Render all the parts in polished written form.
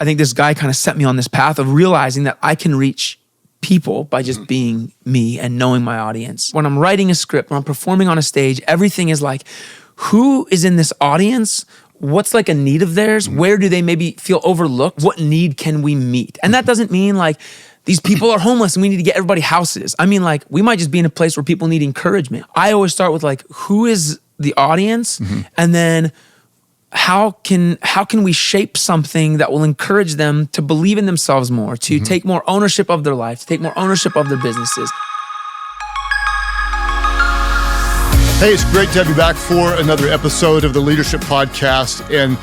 I think this guy kind of set me on this path of realizing that I can reach people by just being me and knowing my audience. When I'm writing a script, when I'm performing on a stage, everything is like, who is in this audience? What's like a need of theirs? Where do they maybe feel overlooked? What need can we meet? And that doesn't mean like these people are homeless and we need to get everybody houses. I mean, like, we might just be in a place where people need encouragement. I always start with like, who is the audience? And then how can we shape something that will encourage them to believe in themselves more, to take more ownership of their life, to take more ownership of their businesses. Hey, it's great to have you back for another episode of the Leadership Podcast. And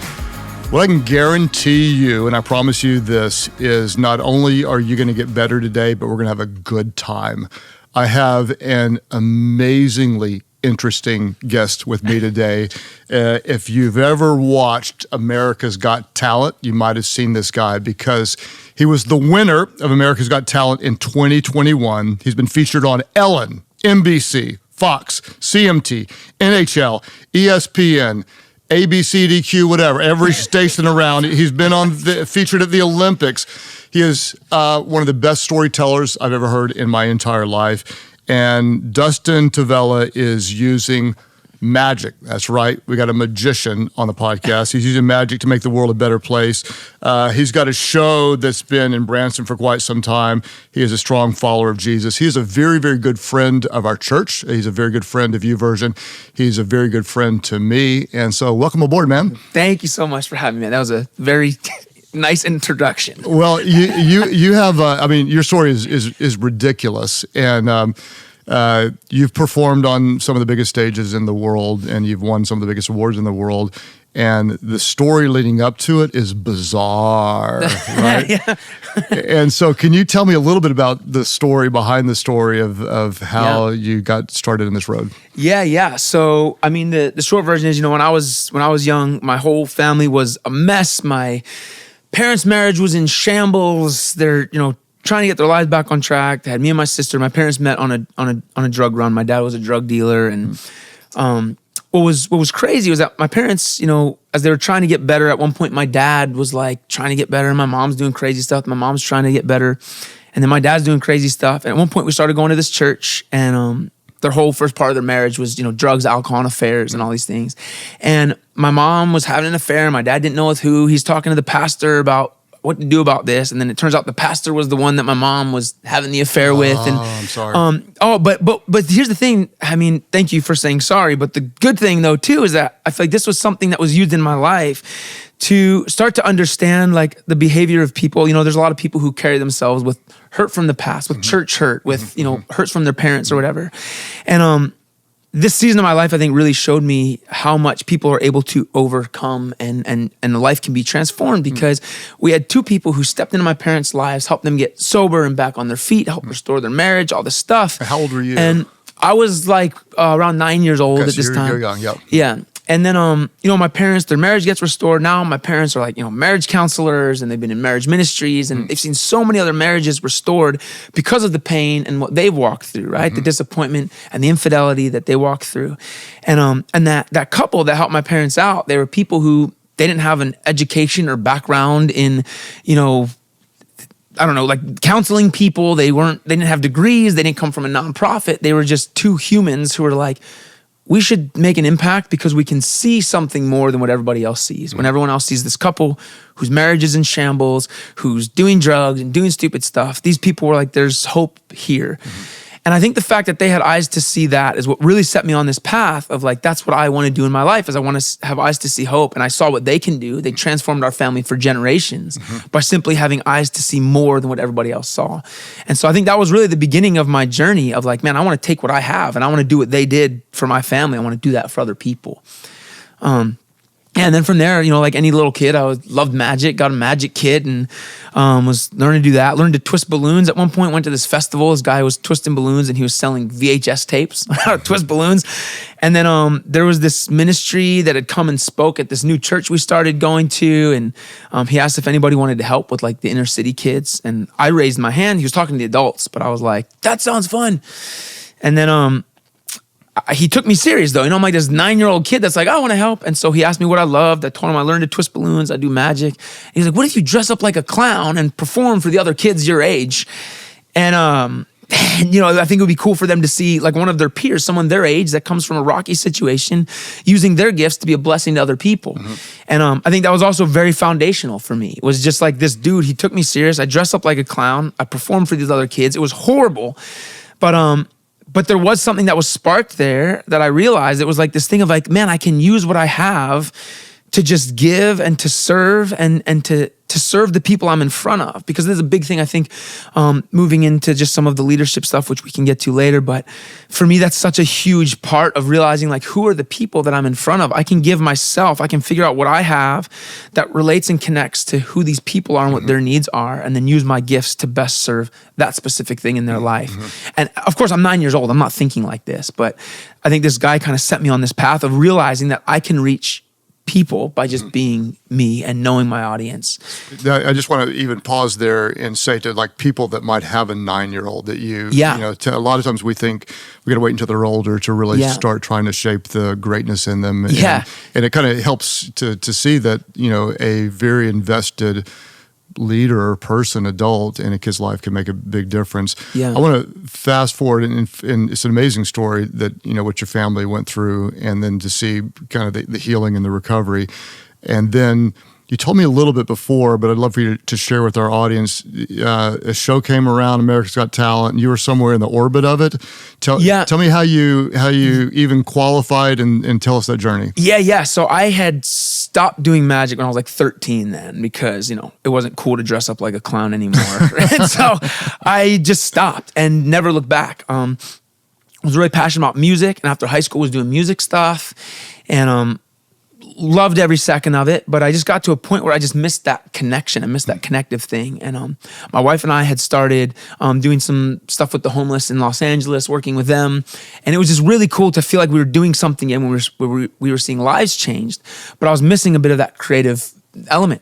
what I can guarantee you, and I promise you this, is not only are you going to get better today, but we're going to have a good time. I have an amazingly interesting guest with me today. If you've ever watched America's Got Talent, you might have seen this guy because he was the winner of America's Got Talent in 2021. He's been featured on Ellen, NBC, Fox, CMT, NHL, ESPN, ABCDQ, whatever, every station around. He's been featured at the Olympics. He is one of the best storytellers I've ever heard in my entire life. And Dustin Tavella is using magic. That's right. We got a magician on the podcast. He's using magic to make the world a better place. He's got a show that's been in Branson for quite some time. He is a strong follower of Jesus. He is a very, very good friend of our church. He's a very good friend of YouVersion. He's a very good friend to me. And so welcome aboard, man. Thank you so much for having me, man. That was a very nice introduction. Well, you have, I mean, your story is ridiculous. And you've performed on some of the biggest stages in the world, and you've won some of the biggest awards in the world. And the story leading up to it is bizarre, right? Yeah. And so can you tell me a little bit about the story behind the story of how you got started in this road? Yeah. So, I mean, the short version is, when I was young, my whole family was a mess. My parents' marriage was in shambles. They're, trying to get their lives back on track. They had me and my sister. My parents met on a drug run. My dad was a drug dealer, and what was crazy was that my parents, as they were trying to get better, at one point my dad was like trying to get better. My mom's doing crazy stuff. My mom's trying to get better, and then my dad's doing crazy stuff. And at one point we started going to this church, and their whole first part of their marriage was, drugs, alcohol, and affairs, and all these things. And my mom was having an affair. My dad didn't know with who. He's talking to the pastor about what to do about this, and then it turns out the pastor was the one that my mom was having the affair with. And I'm sorry. But here's the thing. I mean, thank you for saying sorry. But the good thing though too is that I feel like this was something that was used in my life to start to understand like the behavior of people. There's a lot of people who carry themselves with hurt from the past, with church hurt, with hurts from their parents or whatever, and this season of my life, I think, really showed me how much people are able to overcome and life can be transformed, because we had two people who stepped into my parents' lives, helped them get sober and back on their feet, helped restore their marriage, all this stuff. How old were you? And I was like around 9 years old at this time. You're young, yep. Yeah. And then, my parents, their marriage gets restored. Now my parents are like, marriage counselors, and they've been in marriage ministries, and they've seen so many other marriages restored because of the pain and what they've walked through, right? The disappointment and the infidelity that they walked through. And that couple that helped my parents out, they were people who, they didn't have an education or background in, I don't know, like counseling people. They didn't have degrees. They didn't come from a nonprofit. They were just two humans who were like, we should make an impact because we can see something more than what everybody else sees. When everyone else sees this couple whose marriage is in shambles, who's doing drugs and doing stupid stuff, these people were like, there's hope here. And I think the fact that they had eyes to see that is what really set me on this path of like, that's what I want to do in my life, is I want to have eyes to see hope. And I saw what they can do. They transformed our family for generations by simply having eyes to see more than what everybody else saw. And so I think that was really the beginning of my journey of like, man, I want to take what I have and I want to do what they did for my family. I want to do that for other people. And then from there, like any little kid, I loved magic, got a magic kit, and was learning to do that. Learned to twist balloons. At one point, went to this festival. This guy was twisting balloons, and he was selling VHS tapes how to twist balloons. And then there was this ministry that had come and spoke at this new church we started going to, and he asked if anybody wanted to help with like the inner city kids. And I raised my hand. He was talking to the adults, but I was like, that sounds fun. And then he took me serious though. I'm like this 9-year-old kid that's like, I want to help. And so he asked me what I loved. I told him I learned to twist balloons. I do magic. And he's like, what if you dress up like a clown and perform for the other kids your age? And I think it would be cool for them to see like one of their peers, someone their age that comes from a rocky situation, using their gifts to be a blessing to other people. And I think that was also very foundational for me. It was just like this dude, he took me serious. I dressed up like a clown. I performed for these other kids. It was horrible. But there was something that was sparked there that I realized. It was like this thing of like, man, I can use what I have to just give and to serve and to serve the people I'm in front of. Because there's a big thing, I think, moving into just some of the leadership stuff, which we can get to later. But for me, that's such a huge part of realizing like, who are the people that I'm in front of? I can give myself, I can figure out what I have that relates and connects to who these people are and what their needs are, and then use my gifts to best serve that specific thing in their life. And of course, I'm 9 years old. I'm not thinking like this, but I think this guy kind of set me on this path of realizing that I can reach people by just being me and knowing my audience. I just want to even pause there and say to like people that might have a 9-year-old that a lot of times we think we got to wait until they're older to really start trying to shape the greatness in them. And it kind of helps to see that, a very invested leader or person, adult in a kid's life can make a big difference. I want to fast forward, and it's an amazing story that, what your family went through, and then to see kind of the healing and the recovery. And then you told me a little bit before, but I'd love for you to share with our audience. A show came around, America's Got Talent, and you were somewhere in the orbit of it. Tell me how you even qualified, and tell us that journey. So I had stopped doing magic when I was like 13 then, because, it wasn't cool to dress up like a clown anymore. And so I just stopped and never looked back. I was really passionate about music, and after high school was doing music stuff, and loved every second of it, but I just got to a point where I just missed that connection. I missed that connective thing. And my wife and I had started doing some stuff with the homeless in Los Angeles, working with them. And it was just really cool to feel like we were doing something and we were seeing lives changed, but I was missing a bit of that creative element.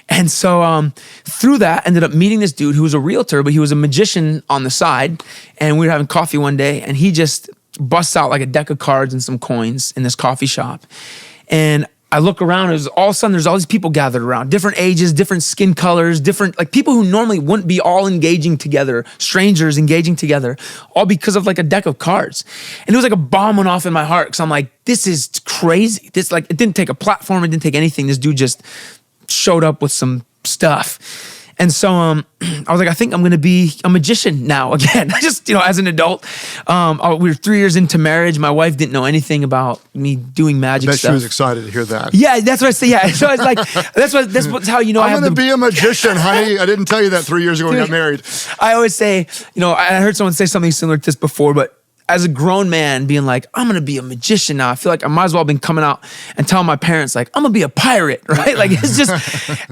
And so through that, ended up meeting this dude who was a realtor, but he was a magician on the side. And we were having coffee one day, and he just busts out like a deck of cards and some coins in this coffee shop. And I look around, and all of a sudden there's all these people gathered around, different ages, different skin colors, different, like people who normally wouldn't be all engaging together, strangers engaging together, all because of like a deck of cards. And it was like a bomb went off in my heart, because I'm like, this is crazy. This, like, it didn't take a platform, it didn't take anything. This dude just showed up with some stuff. And so I was like, I think I'm going to be a magician now again. I just, as an adult, we were 3 years into marriage. My wife didn't know anything about me doing magic stuff. She was excited to hear that. Yeah, that's what I say. Yeah, so it's like, that's how I'm going to be a magician, honey. I didn't tell you that 3 years ago when we got married. I always say, I heard someone say something similar to this before, but as a grown man being like, I'm going to be a magician now, I feel like I might as well have been coming out and telling my parents like, I'm going to be a pirate, right? Like it's just,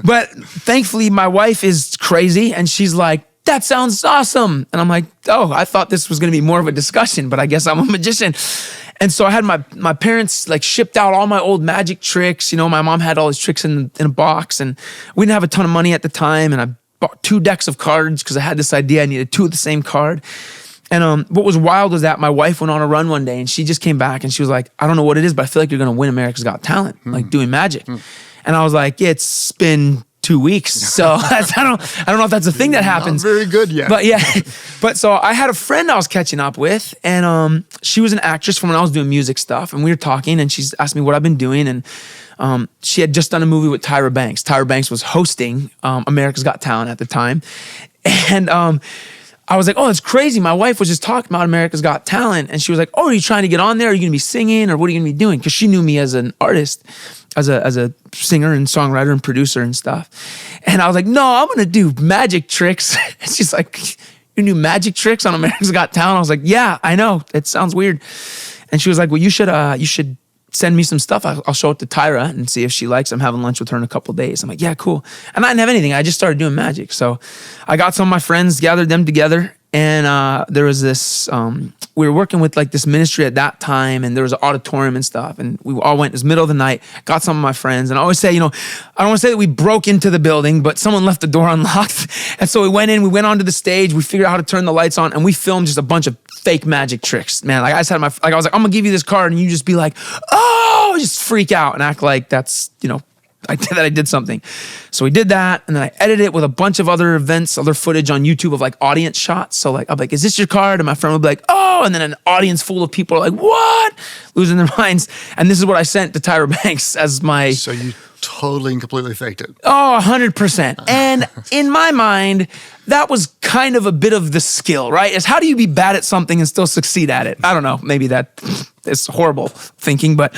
but thankfully my wife is crazy and she's like, that sounds awesome. And I'm like, oh, I thought this was going to be more of a discussion, but I guess I'm a magician. And so I had my parents like shipped out all my old magic tricks. My mom had all these tricks in a box, and we didn't have a ton of money at the time. And I bought 2 decks of cards because I had this idea I needed 2 of the same card. And what was wild was that my wife went on a run one day, and she just came back and she was like, I don't know what it is, but I feel like you're going to win America's Got Talent, like doing magic. And I was like, it's been 2 weeks. So I don't know if that's a thing that happens. Not very good yet. But yeah, so I had a friend I was catching up with, and she was an actress from when I was doing music stuff, and we were talking, and she's asked me what I've been doing, and she had just done a movie with Tyra Banks. Tyra Banks was hosting America's Got Talent at the time. And I was like, oh, it's crazy. My wife was just talking about America's Got Talent. And she was like, oh, are you trying to get on there? Are you going to be singing, or what are you going to be doing? Because she knew me as an artist, as a singer and songwriter and producer and stuff. And I was like, no, I'm going to do magic tricks. And she's like, you do magic tricks on America's Got Talent? I was like, yeah, I know. It sounds weird. And she was like, well, you should send me some stuff. I'll show it to Tyra and see if she likes it. I'm having lunch with her in a couple of days. I'm like, yeah, cool. And I didn't have anything. I just started doing magic. So I got some of my friends, gathered them together. And there was this, we were working with like this ministry at that time, and there was an auditorium and stuff. And we all went, it was middle of the night, got some of my friends. And I always say, I don't want to say that we broke into the building, but someone left the door unlocked. And so we went onto the stage, we figured out how to turn the lights on, and we filmed just a bunch of fake magic tricks, man. Like I said, I was like, I'm gonna give you this card, and you just be like, oh, just freak out and act like that's, I did something. So we did that, and then I edited it with a bunch of other events, other footage on YouTube of like audience shots. So like, I'm like, is this your card? And my friend would be like, oh, and then an audience full of people are like, what? Losing their minds. And this is what I sent to Tyra Banks as my... So you totally and completely faked it. Oh, 100%. And in my mind, that was kind of a bit of the skill, right? Is how do you be bad at something and still succeed at it? I don't know. Maybe that is horrible thinking, but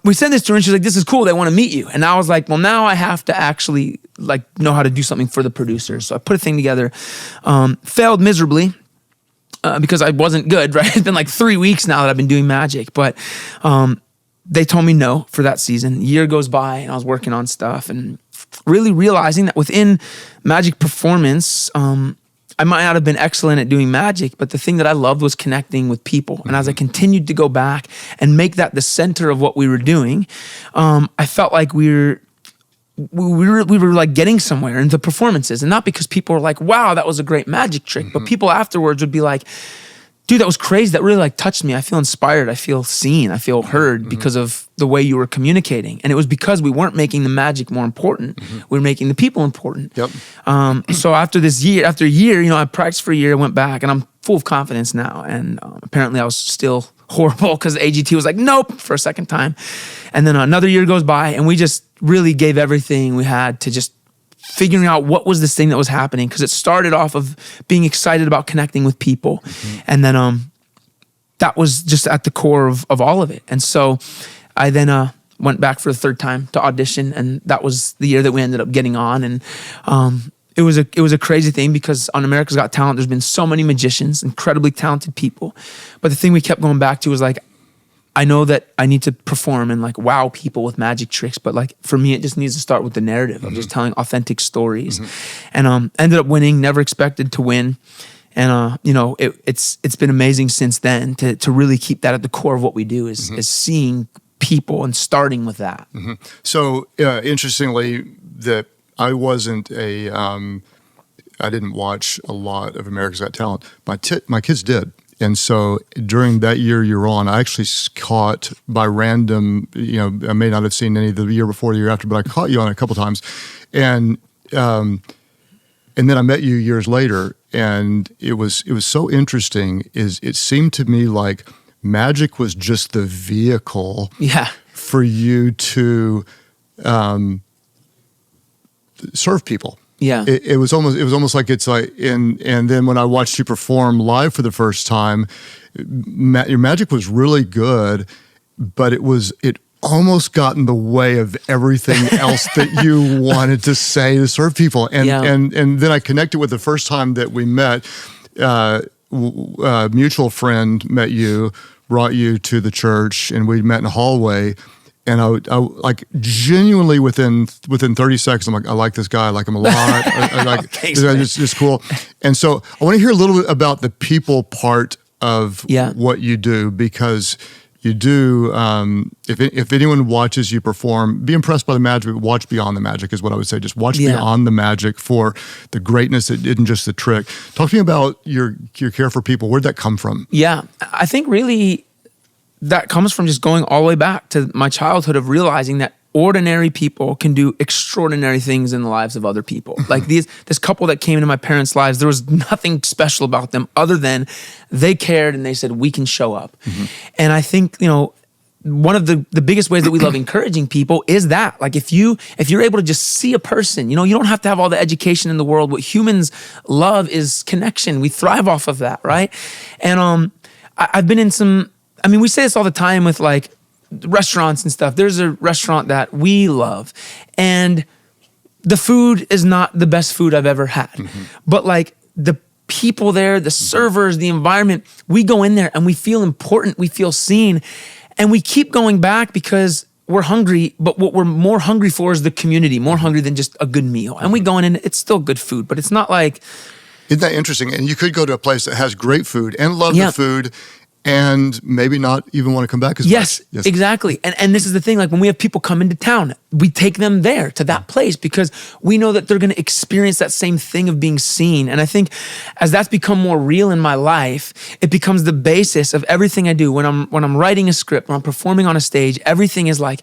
we sent this to her and she's like, this is cool. They want to meet you. And I was like, well, now I have to actually like know how to do something for the producers. So I put a thing together, failed miserably because I wasn't good, right? It's been like 3 weeks now that I've been doing magic, but they told me no for that season. A year goes by and I was working on stuff and really realizing that within magic performance, I might not have been excellent at doing magic, but the thing that I loved was connecting with people. And as I continued to go back and make that the center of what we were doing, I felt like we were like getting somewhere in the performances. And not because people were like, wow, that was a great magic trick, but people afterwards would be like, dude, that was crazy. That really like touched me. I feel inspired. I feel seen. I feel heard because of the way you were communicating. And it was because we weren't making the magic more important. We were making the people important. Yep. So after a year, I practiced for a year, I went back and I'm full of confidence now. And apparently I was still horrible because the AGT was like, nope, for a second time. And then another year goes by and we just really gave everything we had to just figuring out what was this thing that was happening, because it started off of being excited about connecting with people. And then that was just at the core of all of it. And so I then went back for the third time to audition, and that was the year that we ended up getting on. And it was a crazy thing because on America's Got Talent, there's been so many magicians, incredibly talented people. But the thing we kept going back to was like, I know that I need to perform and like wow people with magic tricks, but like for me, it just needs to start with the narrative of just telling authentic stories. And ended up winning, never expected to win. And it's been amazing since then to really keep that at the core of what we do is seeing people and starting with that. So interestingly, that I wasn't I didn't watch a lot of America's Got Talent. My kids did. And so during that year you're on, I actually caught by random, I may not have seen any the year before, the year after, but I caught you on it a couple times. And then I met you years later, and it was so interesting. It seemed to me like magic was just the vehicle for you to serve people. Yeah, it was almost like it's like, and then when I watched you perform live for the first time, your magic was really good, but it almost got in the way of everything else that you wanted to say to serve people. And then I connected with the first time that we met. A mutual friend met you, brought you to the church, and we met in a hallway. And I like genuinely within 30 seconds, I'm like, I like this guy. I like him a lot. I like Thanks, this guy. It's cool. And so I want to hear a little bit about the people part of what you do, because you do. If anyone watches you perform, be impressed by the magic, but watch beyond the magic is what I would say. Just watch beyond the magic for the greatness that isn't just the trick. Talk to me about your care for people. Where'd that come from? Yeah, I think really that comes from just going all the way back to my childhood of realizing that ordinary people can do extraordinary things in the lives of other people. Like this couple that came into my parents' lives, there was nothing special about them other than they cared and they said, we can show up. And I think, one of the biggest ways that we love encouraging people is that, like, if you're able to just see a person, you don't have to have all the education in the world. What humans love is connection. We thrive off of that, right? And I've been in we say this all the time with like restaurants and stuff. There's a restaurant that we love, and the food is not the best food I've ever had. But like the people there, the servers, the environment, we go in there and we feel important, we feel seen, and we keep going back because we're hungry, but what we're more hungry for is the community, more hungry than just a good meal. And we go in and it's still good food, but it's not like... Isn't that interesting? And you could go to a place that has great food and love the food, and maybe not even want to come back as yes, much. Yes, exactly. And this is the thing, like when we have people come into town, we take them there to that place because we know that they're going to experience that same thing of being seen. And I think as that's become more real in my life, it becomes the basis of everything I do. When I'm writing a script, when I'm performing on a stage, everything is like,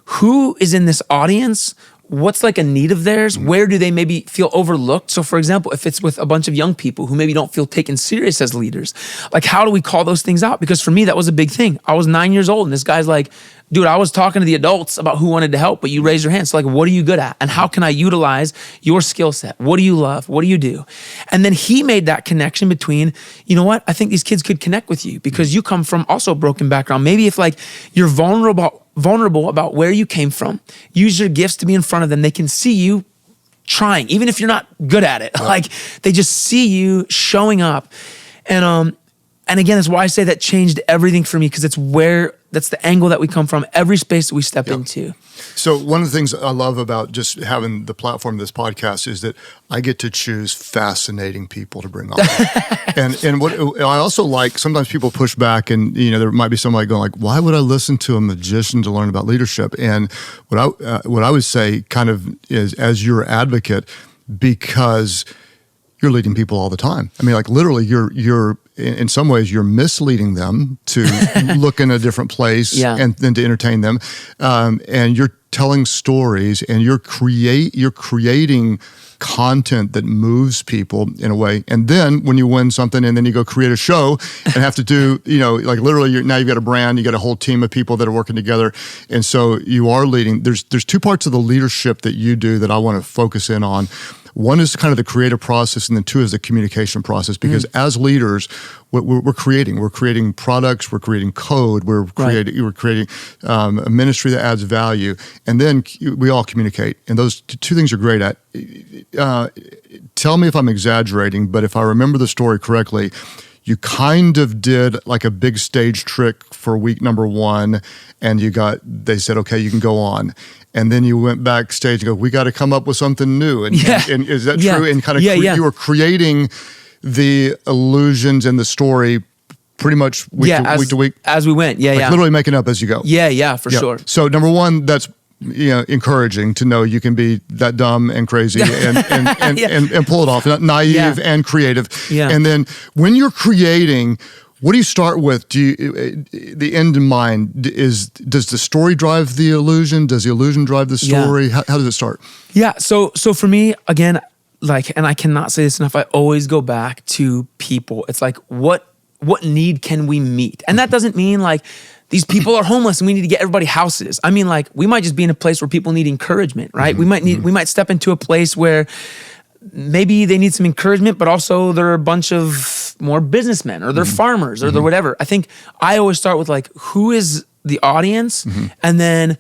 who is in this audience? What's like a need of theirs? Where do they maybe feel overlooked? So for example, if it's with a bunch of young people who maybe don't feel taken serious as leaders, like how do we call those things out? Because for me, that was a big thing. I was 9 years old and this guy's like, dude, I was talking to the adults about who wanted to help, but you raised your hand. So like, what are you good at? And how can I utilize your skill set? What do you love? What do you do? And then he made that connection between, you know what? I think these kids could connect with you because you come from also a broken background. Maybe if like you're vulnerable about where you came from, use your gifts to be in front of them. They can see you trying, even if you're not good at it. Like they just see you showing up. And again, that's why I say that changed everything for me because that's the angle that we come from, every space that we step into. So one of the things I love about just having the platform of this podcast is that I get to choose fascinating people to bring on. and what I also like, sometimes people push back and, there might be somebody going like, why would I listen to a magician to learn about leadership? And what I would say kind of is, as your advocate, because you're leading people all the time. I mean, like literally you're in some ways you're misleading them to look in a different place and then to entertain them. And you're telling stories and you're creating content that moves people in a way. And then when you win something and then you go create a show and have to do, like literally now you've got a brand, you got a whole team of people that are working together. And so you are leading. There's two parts of the leadership that you do that I want to focus in on. One is kind of the creative process, and then two is the communication process. Because as leaders, we're creating products, we're creating code, we're creating a ministry that adds value, and then we all communicate. And those two things you're great at. Tell me if I'm exaggerating, but if I remember the story correctly, you kind of did like a big stage trick for week number 1, and they said, okay, you can go on. And then you went backstage and go, we got to come up with something new. And is that true? And kind of you were creating the illusions and the story pretty much week to week. As we went, literally making up as you go. For sure. So number one, that's encouraging to know you can be that dumb and crazy and pull it off, naive and creative. And then when you're creating, what do you start with? Do you the end in mind? Does the story drive the illusion? Does the illusion drive the story? How does it start? Yeah. So for me, again, and I cannot say this enough, I always go back to people. It's like, what need can we meet? And that doesn't mean like these people are homeless and we need to get everybody houses. I mean, like we might just be in a place where people need encouragement, right? We might step into a place where maybe they need some encouragement, but also they're a bunch of more businessmen or they're farmers or they're whatever. I think I always start with like, who is the audience? And then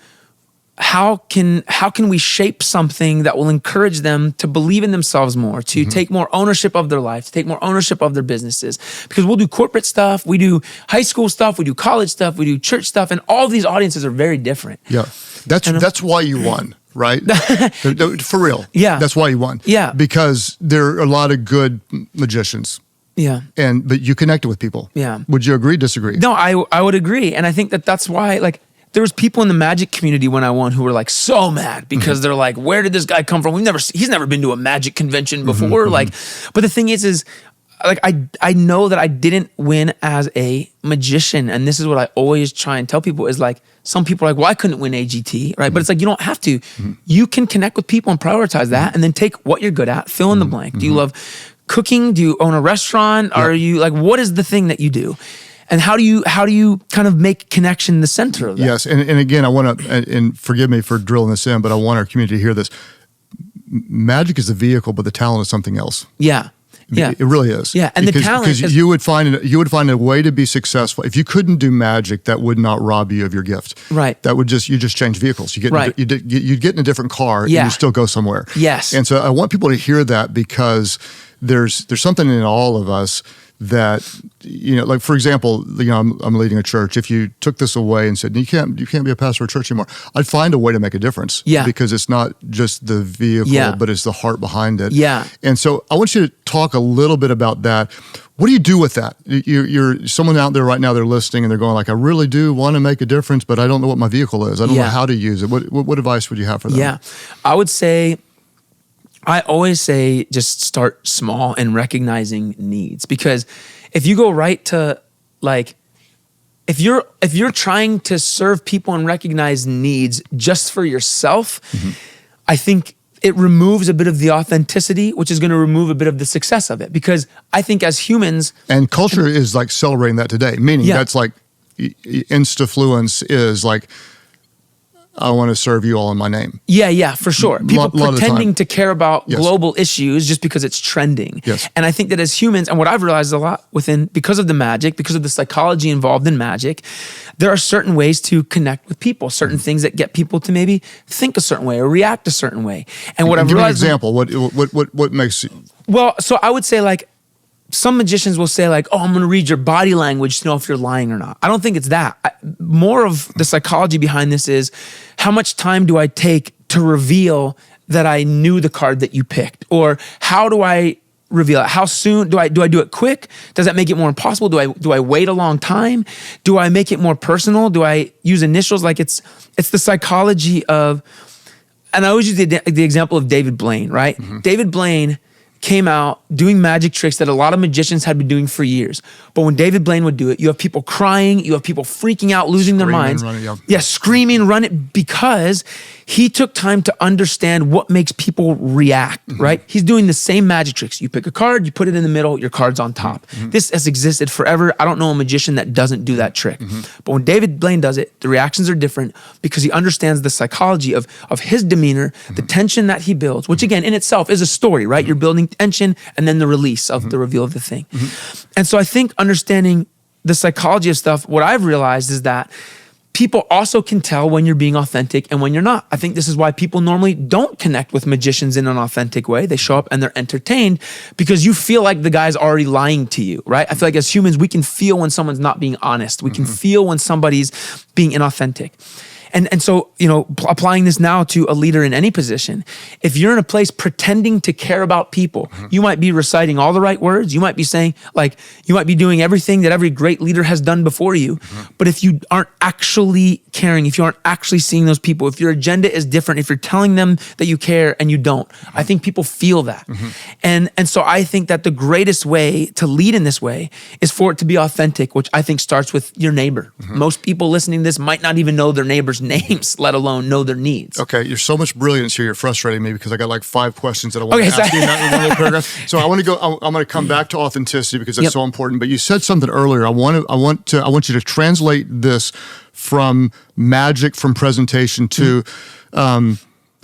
how can we shape something that will encourage them to believe in themselves more, to take more ownership of their life, to take more ownership of their businesses? Because we'll do corporate stuff, we do high school stuff, we do college stuff, we do church stuff, and all of these audiences are very different. Yeah, that's why you won. Right? For real. Yeah. That's why you won. Yeah. Because there are a lot of good magicians. Yeah. But you connected with people. Yeah. Would you agree, disagree? No, I would agree. And I think that's why, like, there was people in the magic community when I won who were like so mad because they're like, where did this guy come from? He's never been to a magic convention before. Like, but the thing is like, I know that I didn't win as a magician. And this is what I always try and tell people is like, some people are like, well, I couldn't win AGT, right? But it's like, you don't have to. You can connect with people and prioritize that and then take what you're good at, fill in the blank. Do you love cooking? Do you own a restaurant? Are you like, what is the thing that you do? And how do you kind of make connection the center of that? Yes, and again, I want to, and forgive me for drilling this in, but I want our community to hear this. Magic is the vehicle, but the talent is something else. Yeah. Yeah, it really is. Yeah, and the talent because you would find a way to be successful. If you couldn't do magic, that would not rob you of your gift. Right. That would you just change vehicles. You'd get in a different car and you still go somewhere. Yes. And so I want people to hear that because there's something in all of us that, like for example, I'm leading a church. If you took this away and said, you can't be a pastor of a church anymore, I'd find a way to make a difference. Yeah. Because it's not just the vehicle, but it's the heart behind it. Yeah. And so I want you to talk a little bit about that. What do you do with that? You're someone out there right now, they're listening and they're going like, I really do want to make a difference, but I don't know what my vehicle is. I don't know how to use it. What advice would you have for them? Yeah. I always say just start small and recognizing needs, because if you go right to if you're trying to serve people and recognize needs just for yourself, I think it removes a bit of the authenticity, which is going to remove a bit of the success of it. Because I think as humans, and culture is like celebrating that today, meaning that's like instafluence is like, I want to serve you all in my name. Yeah, for sure. People pretending to care about global issues just because it's trending. Yes. And I think that as humans, and what I've realized a lot because of the magic, because of the psychology involved in magic, there are certain ways to connect with people, certain things that get people to maybe think a certain way or react a certain way. And what I've realized— Give me an example. What makes— Well, so I would say some magicians will say oh, I'm going to read your body language to know if you're lying or not. I don't think it's that. More of the psychology behind this is, how much time do I take to reveal that I knew the card that you picked? Or how do I reveal it? How soon do I do it quick? Does that make it more impossible? Do I wait a long time? Do I make it more personal? Do I use initials? It's the psychology of, and I always use the example of David Blaine, right? Mm-hmm. David Blaine came out doing magic tricks that a lot of magicians had been doing for years. But when David Blaine would do it, you have people crying, you have people freaking out, losing their minds. Screaming, run it, because he took time to understand what makes people react, right? He's doing the same magic tricks. You pick a card, you put it in the middle, your card's on top. This has existed forever. I don't know a magician that doesn't do that trick. But when David Blaine does it, the reactions are different because he understands the psychology of his demeanor, the tension that he builds, which again, in itself is a story, right? You're building tension and then the release of the reveal of the thing. And so I think understanding the psychology of stuff, what I've realized is that people also can tell when you're being authentic and when you're not. I think this is why people normally don't connect with magicians in an authentic way. They show up and they're entertained because you feel like the guy's already lying to you, right? I feel like as humans, we can feel when someone's not being honest. We can feel when somebody's being inauthentic. And so, applying this now to a leader in any position, if you're in a place pretending to care about people, you might be reciting all the right words. You might be saying, you might be doing everything that every great leader has done before you. But if you aren't actually caring, if you aren't actually seeing those people, if your agenda is different, if you're telling them that you care and you don't, I think people feel that. And so I think that the greatest way to lead in this way is for it to be authentic, which I think starts with your neighbor. Most people listening to this might not even know their neighbor's names, let alone know their needs. Okay, you're so much brilliance here. You're frustrating me because I got 5 questions that I want to ask you in that one little paragraph. So I want to go. I'm going to come back to authenticity because that's so important. But you said something earlier. I want you to translate this from magic, from presentation to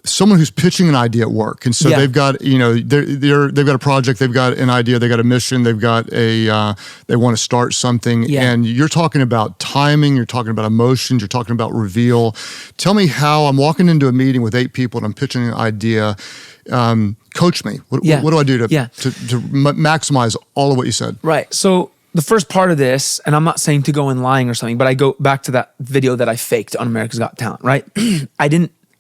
someone who's pitching an idea at work. And so they've got, they've got a project, they've got an idea, they've got a mission, they've got they want to start something. And you're talking about timing, you're talking about emotions, you're talking about reveal. Tell me how I'm walking into a meeting with 8 people and I'm pitching an idea. Coach me. What do I do to maximize all of what you said? Right. So the first part of this, and I'm not saying to go in lying or something, but I go back to that video that I faked on America's Got Talent, right?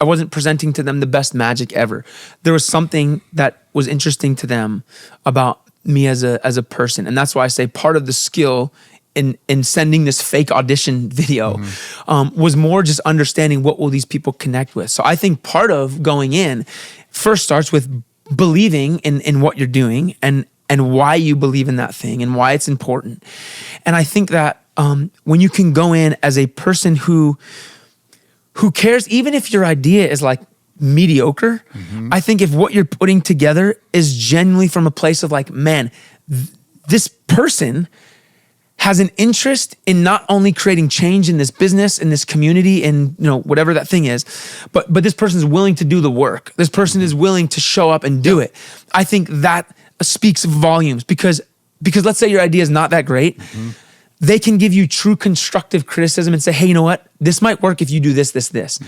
I wasn't presenting to them the best magic ever. There was something that was interesting to them about me as a person. And that's why I say part of the skill in sending this fake audition video was more just understanding what will these people connect with. So I think part of going in first starts with believing in what you're doing and why you believe in that thing and why it's important. And I think that when you can go in as a person who cares, even if your idea is mediocre, I think if what you're putting together is genuinely from a place of this person has an interest in not only creating change in this business, in this community, in whatever that thing is, but this person is willing to do the work. This person is willing to show up and do it. I think that speaks volumes because let's say your idea is not that great. They can give you true constructive criticism and say, hey, you know what? This might work if you do this, this, this.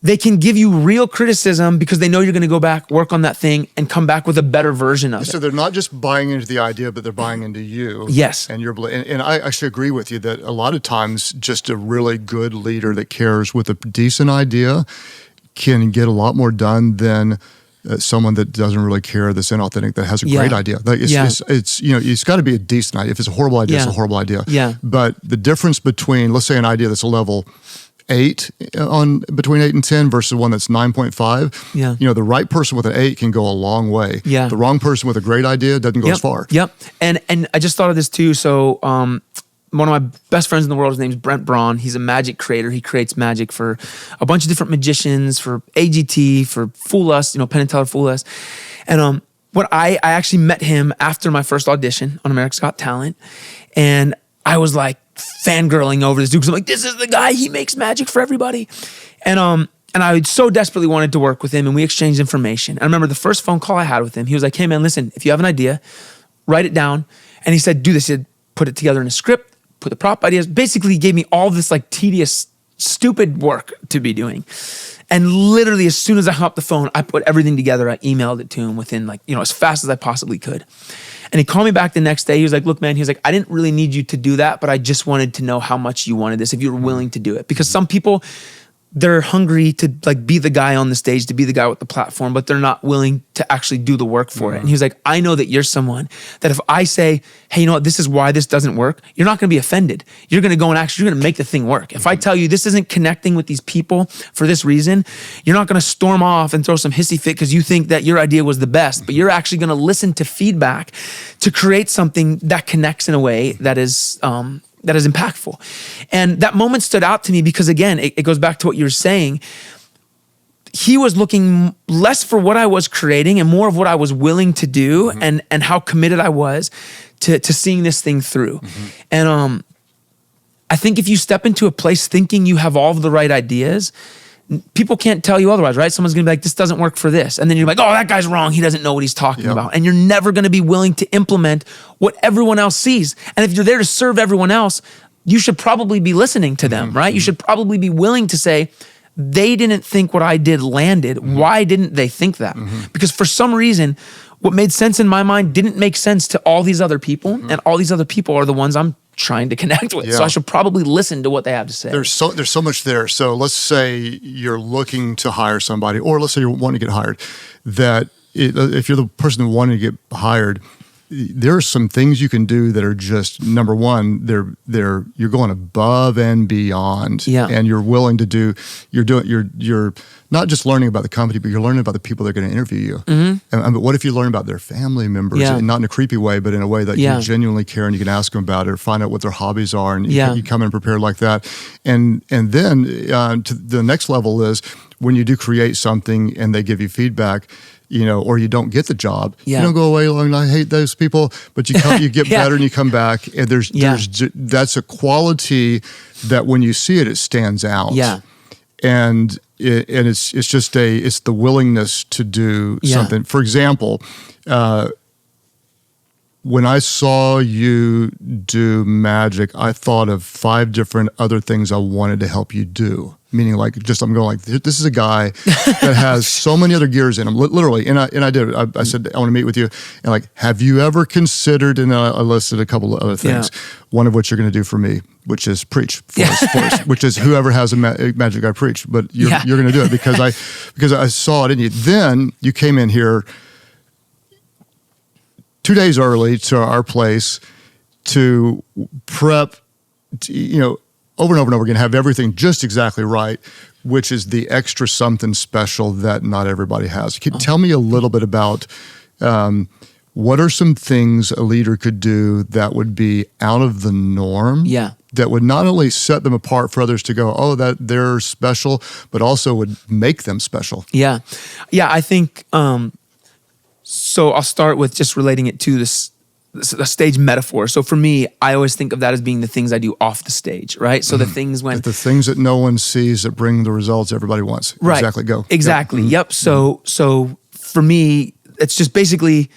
they can give you real criticism because they know you're going to go back, work on that thing, and come back with a better version of it. So they're not just buying into the idea, but they're buying into you. Yes. And I actually agree with you that a lot of times just a really good leader that cares with a decent idea can get a lot more done than someone that doesn't really care, that's inauthentic, that has a great idea. Like it's it's got to be a decent idea. If it's a horrible idea, it's a horrible idea. Yeah. But the difference between, let's say, an idea that's a level 8 between 8 and 10 versus one that's 9.5. Yeah. The right person with an 8 can go a long way. Yeah. The wrong person with a great idea doesn't go as far. Yep. And I just thought of this too. So one of my best friends in the world, his name's Brent Braun. He's a magic creator. He creates magic for a bunch of different magicians, for AGT, for Fool Us, Penn and Teller Fool Us. And what I actually met him after my first audition on America's Got Talent. And I was like fangirling over this dude because I'm like, this is the guy. He makes magic for everybody. And I so desperately wanted to work with him, and we exchanged information. I remember the first phone call I had with him, he was like, hey man, listen, if you have an idea, write it down. And he said, do this. He said, put it together in a script, put the prop ideas. Basically, he gave me all this like tedious, stupid work to be doing. And literally, as soon as I hung up the phone, I put everything together. I emailed it to him within as fast as I possibly could. And he called me back the next day. He was like, look, man, he was like, I didn't really need you to do that, but I just wanted to know how much you wanted this, if you were willing to do it. Because some people, they're hungry to like be the guy on the stage, to be the guy with the platform, but they're not willing to actually do the work for it. And he was like, I know that you're someone that if I say, hey, you know what, this is why this doesn't work, you're not going to be offended. You're going to go and you're going to make the thing work. If I tell you this isn't connecting with these people for this reason, you're not going to storm off and throw some hissy fit because you think that your idea was the best, but you're actually going to listen to feedback to create something that connects in a way that is impactful. And that moment stood out to me because, again, it goes back to what you were saying. He was looking less for what I was creating and more of what I was willing to do and how committed I was to seeing this thing through. And I think if you step into a place thinking you have all of the right ideas, people can't tell you otherwise, right? Someone's gonna be like, this doesn't work for this. And then you're like, oh, that guy's wrong. He doesn't know what he's talking about. And you're never gonna be willing to implement what everyone else sees. And if you're there to serve everyone else, you should probably be listening to them, right? You should probably be willing to say, they didn't think what I did landed. Why didn't they think that? Because for some reason, what made sense in my mind didn't make sense to all these other people. And all these other people are the ones I'm trying to connect with. So I should probably listen to what they have to say. There's so much there. So let's say you're looking to hire somebody, or let's say you're wanting to get hired, if you're the person wanting to get hired, there are some things you can do that are just, number one, you're going above and beyond, and you're willing to do. You're not just learning about the company, but you're learning about the people that are going to interview you. But what if you learn about their family members, and not in a creepy way, but in a way that you genuinely care, and you can ask them about it or find out what their hobbies are, and you come in prepared like that. And then to the next level is when you do create something and they give you feedback, or you don't get the job, you don't go away long. I hate those people, but you get better and you come back. And that's a quality that when you see it, it stands out. And it's just it's the willingness to do something. For example, when I saw you do magic, I thought of 5 different other things I wanted to help you do. Meaning, I'm going this is a guy that has so many other gears in him, literally. And I did. I said, I want to meet with you. And have you ever considered? And I listed a couple of other things. One of which you're going to do for me, which is preach for us, which is whoever has a magic I preach. But you're going to do it because I saw it in you. Then you came in here 2 days early to our place to prep. Over and over and over again, have everything just exactly right, which is the extra something special that not everybody has. Can you tell me a little bit about what are some things a leader could do that would be out of the norm? That would not only set them apart for others to go, oh, that they're special, but also would make them special. I think, so I'll start with just relating it to a stage metaphor. So for me, I always think of that as being the things I do off the stage, right? So the things the things that no one sees that bring the results everybody wants. Right. Exactly. Go. Exactly. Yep. So for me, it's just basically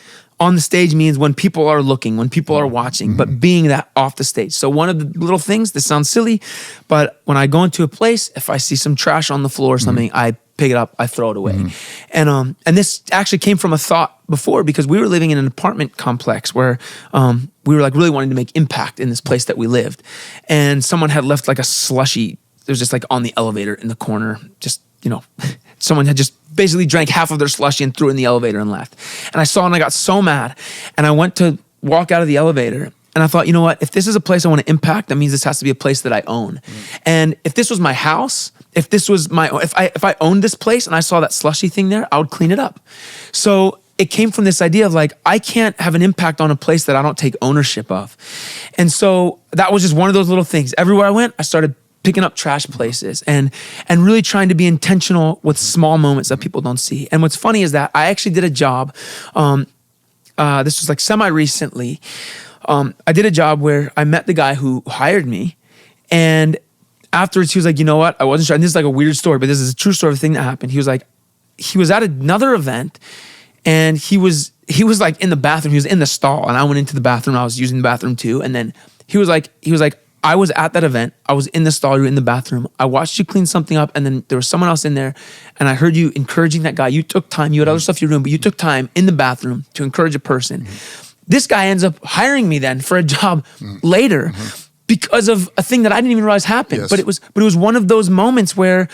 on the stage means when people are looking, when people are watching, but being that off the stage. So one of the little things, this sounds silly, but when I go into a place, if I see some trash on the floor or something, I pick it up, I throw it away. And this actually came from a thought before, because we were living in an apartment complex where we were like really wanting to make impact in this place that we lived. And someone had left like a slushie. It was just like on the elevator in the corner, just, someone had just basically drank half of their slushie and threw it in the elevator and left. And I saw it and I got so mad. And I went to walk out of the elevator and I thought, you know what? If this is a place I want to impact, that means this has to be a place that I own. And if this was my house, if I owned this place and I saw that slushy thing there, I would clean it up. So it came from this idea of like, I can't have an impact on a place that I don't take ownership of. And so that was just one of those little things. Everywhere I went, I started picking up trash places and really trying to be intentional with small moments that people don't see. And what's funny is that I actually did a job, this was like semi-recently, I did a job where I met the guy who hired me, and afterwards he was like, you know what, I wasn't sure, and this is like a weird story, but this is a true story of a thing that happened. He was like, he was at another event, and he was like in the bathroom, he was in the stall, and I went into the bathroom, I was using the bathroom too, and then he was like, I was at that event, I was in the stall, you were in the bathroom, I watched you clean something up, and then there was someone else in there, and I heard you encouraging that guy. You took time, you had other stuff you were doing, but you took time in the bathroom to encourage a person. This guy ends up hiring me then for a job later because of a thing that I didn't even realize happened. Yes. But it was one of those moments where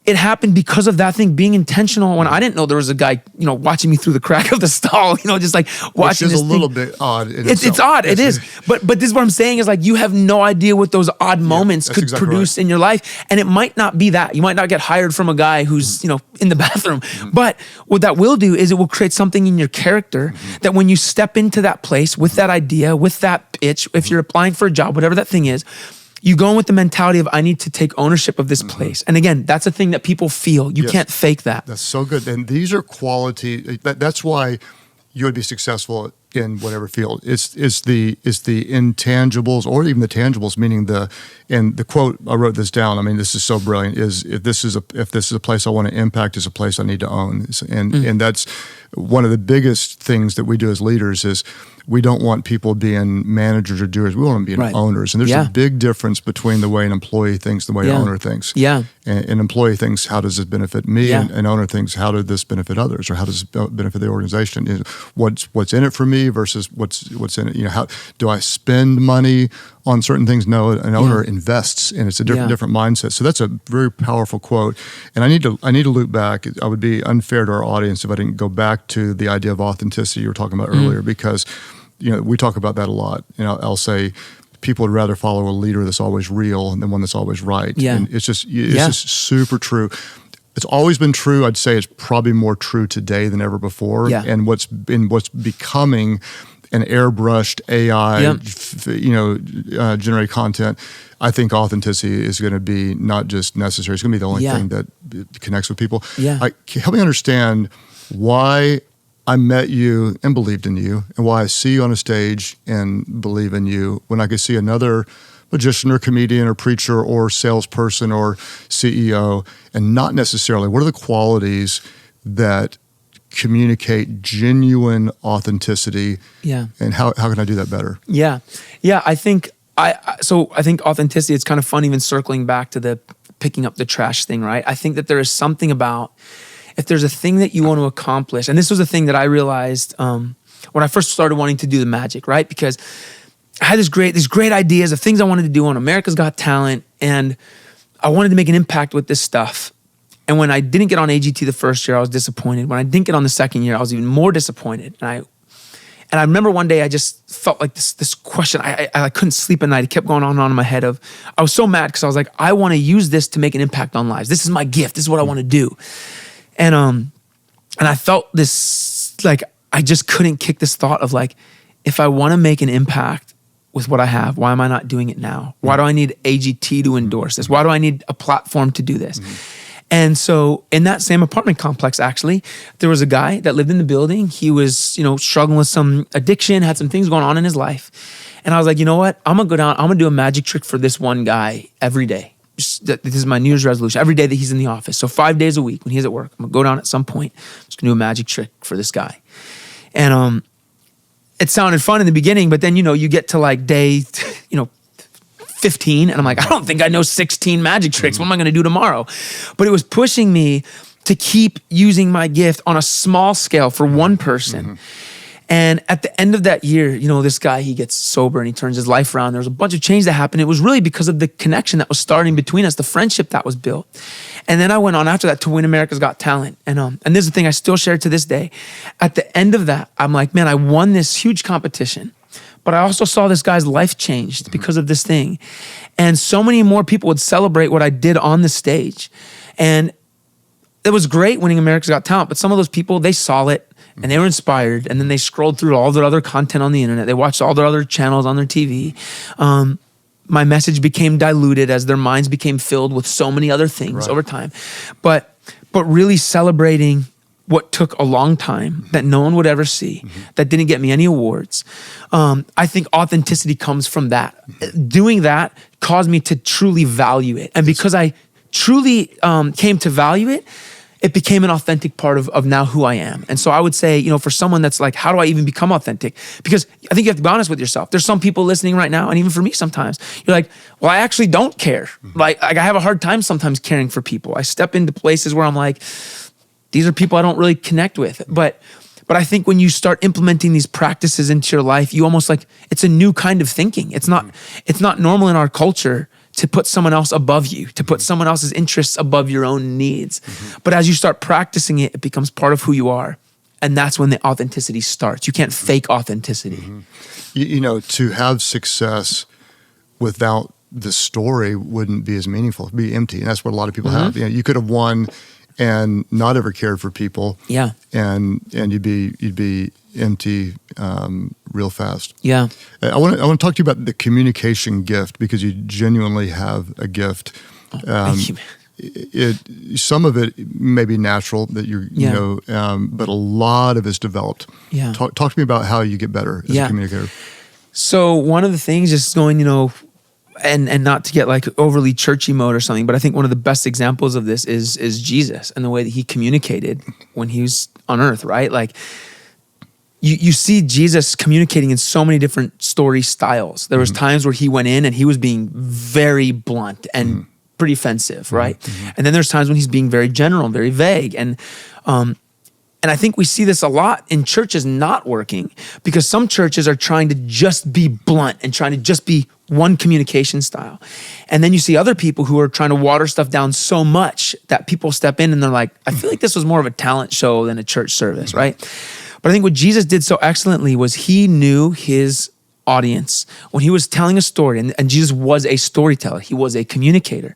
it happened because of that thing being intentional, when I didn't know there was a guy, watching me through the crack of the stall, just like watching. Which is this a little bit odd. It's odd. It is. But this is what I'm saying is like, you have no idea what those odd moments could exactly produce in your life. And it might not be that. You might not get hired from a guy who's, in the bathroom. But what that will do is it will create something in your character that when you step into that place with that idea, with that pitch, if you're applying for a job, whatever that thing is, you go in with the mentality of, I need to take ownership of this place. And again, that's a thing that people feel. You can't fake that. That's so good. And these are quality. That's why you would be successful in whatever field. It's the intangibles, or even the tangibles, meaning the quote, I wrote this down, I mean, this is so brilliant, is if this is a place I want to impact, is a place I need to own. And that's one of the biggest things that we do as leaders is we don't want people being managers or doers. We want them being owners. And there's a big difference between the way an employee thinks and the way an owner thinks. Yeah. And an employee thinks, how does this benefit me? And an owner thinks, how did this benefit others? Or how does it benefit the organization? What's in it for me versus what's in it? How do I spend money on certain things? No, an owner invests, and it's a different mindset. So that's a very powerful quote. And I need to loop back. I would be unfair to our audience if I didn't go back to the idea of authenticity you were talking about earlier, because we talk about that a lot. I'll say people would rather follow a leader that's always real than one that's always right. Yeah. And it's just super true. It's always been true. I'd say it's probably more true today than ever before. Yeah. And what's becoming an airbrushed AI, generated content, I think authenticity is going to be not just necessary. It's going to be the only thing that connects with people. Yeah. Help me understand why I met you and believed in you, and why I see you on a stage and believe in you when I could see another magician or comedian or preacher or salesperson or CEO, and not necessarily. What are the qualities that communicate genuine authenticity? Yeah. And how can I do that better? Yeah. I think authenticity, it's kind of fun even circling back to the picking up the trash thing, right? I think that there is something about, if there's a thing that you want to accomplish, and this was a thing that I realized when I first started wanting to do the magic, right? Because I had these great ideas of things I wanted to do on America's Got Talent, and I wanted to make an impact with this stuff. And when I didn't get on AGT the first year, I was disappointed. When I didn't get on the second year, I was even more disappointed. And I remember one day I just felt like this question. I couldn't sleep at night. It kept going on and on in my head of, I was so mad because I was like, I want to use this to make an impact on lives. This is my gift. This is what I want to do. And I felt this, like, I just couldn't kick this thought of like, if I want to make an impact with what I have, why am I not doing it now? Why do I need AGT to endorse this? Why do I need a platform to do this? And so in that same apartment complex, actually, there was a guy that lived in the building. He was, struggling with some addiction, had some things going on in his life. And I was like, you know what? I'm going to go down, I'm going to do a magic trick for this one guy every day. This is my New Year's resolution. Every day that he's in the office. So 5 days a week when he's at work, I'm going to go down at some point. I'm just going to do a magic trick for this guy. And it sounded fun in the beginning, but then, you get to like day, 15, and I'm like, I don't think I know 16 magic tricks. What am I going to do tomorrow? But it was pushing me to keep using my gift on a small scale for one person. And at the end of that year, this guy, he gets sober and he turns his life around. There was a bunch of change that happened. It was really because of the connection that was starting between us, the friendship that was built. And then I went on after that to win America's Got Talent. And this is the thing I still share to this day. At the end of that, I'm like, man, I won this huge competition. But I also saw this guy's life changed because of this thing. And so many more people would celebrate what I did on the stage. And it was great winning America's Got Talent, but some of those people, they saw it and they were inspired, and then they scrolled through all their other content on the internet. They watched all their other channels on their TV. My message became diluted as their minds became filled with so many other things over time. But really celebrating what took a long time, that no one would ever see, that didn't get me any awards. I think authenticity comes from that. Doing that caused me to truly value it. And because I truly came to value it, it became an authentic part of now who I am. And so I would say, for someone that's like, how do I even become authentic? Because I think you have to be honest with yourself. There's some people listening right now, and even for me sometimes, you're like, well, I actually don't care. Like I have a hard time sometimes caring for people. I step into places where I'm like, these are people I don't really connect with. But I think when you start implementing these practices into your life, you almost like, it's a new kind of thinking. It's not normal in our culture to put someone else above you, to put someone else's interests above your own needs. But as you start practicing it, it becomes part of who you are. And that's when the authenticity starts. You can't fake authenticity. To have success without the story wouldn't be as meaningful. It'd be empty. And that's what a lot of people have. You could have won and not ever cared for people. Yeah. And you'd be empty real fast. Yeah. I want to talk to you about the communication gift, because you genuinely have a gift. Thank you. Some of it may be natural that but a lot of it's developed. Yeah. Talk to me about how you get better as a communicator. So one of the things is going, and not to get like overly churchy mode or something, but I think one of the best examples of this is Jesus and the way that he communicated when he was on earth, right? Like you see Jesus communicating in so many different story styles. There was times where he went in and he was being very blunt and pretty offensive, right? And then there's times when he's being very general and very vague. And I think we see this a lot in churches not working, because some churches are trying to just be blunt and trying to just be one communication style. And then you see other people who are trying to water stuff down so much that people step in and they're like, I feel like this was more of a talent show than a church service, right? But I think what Jesus did so excellently was he knew his audience when he was telling a story, and Jesus was a storyteller. He was a communicator.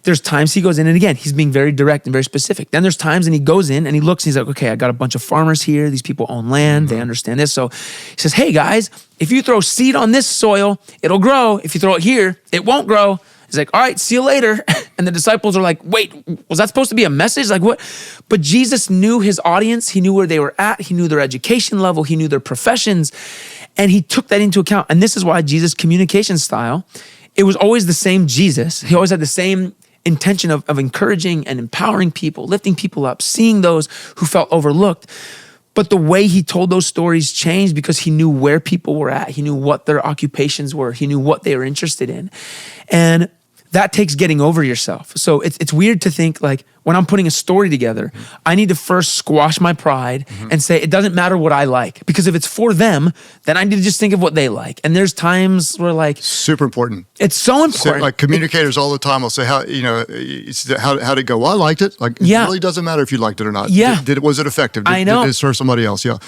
There's times he goes in, and again, he's being very direct and very specific. Then there's times and he goes in and he looks and he's like, okay, I got a bunch of farmers here. These people own land. They understand this. So he says, hey guys, if you throw seed on this soil, it'll grow. If you throw it here, it won't grow. He's like, all right, see you later. And the disciples are like, wait, was that supposed to be a message? Like what? But Jesus knew his audience. He knew where they were at. He knew their education level. He knew their professions. And he took that into account. And this is why Jesus' communication style, it was always the same Jesus. He always had the same intention of encouraging and empowering people, lifting people up, seeing those who felt overlooked. But the way he told those stories changed because he knew where people were at. He knew what their occupations were. He knew what they were interested in. And that takes getting over yourself. So it's weird to think like when I'm putting a story together, I need to first squash my pride and say, it doesn't matter what I like. Because if it's for them, then I need to just think of what they like. And there's times where like... Super important. It's so important. Like communicators all the time will say, how'd it go? Well, I liked it. Like, it really doesn't matter if you liked it or not. Yeah. Was it effective? I know. Did it serve somebody else? Yeah.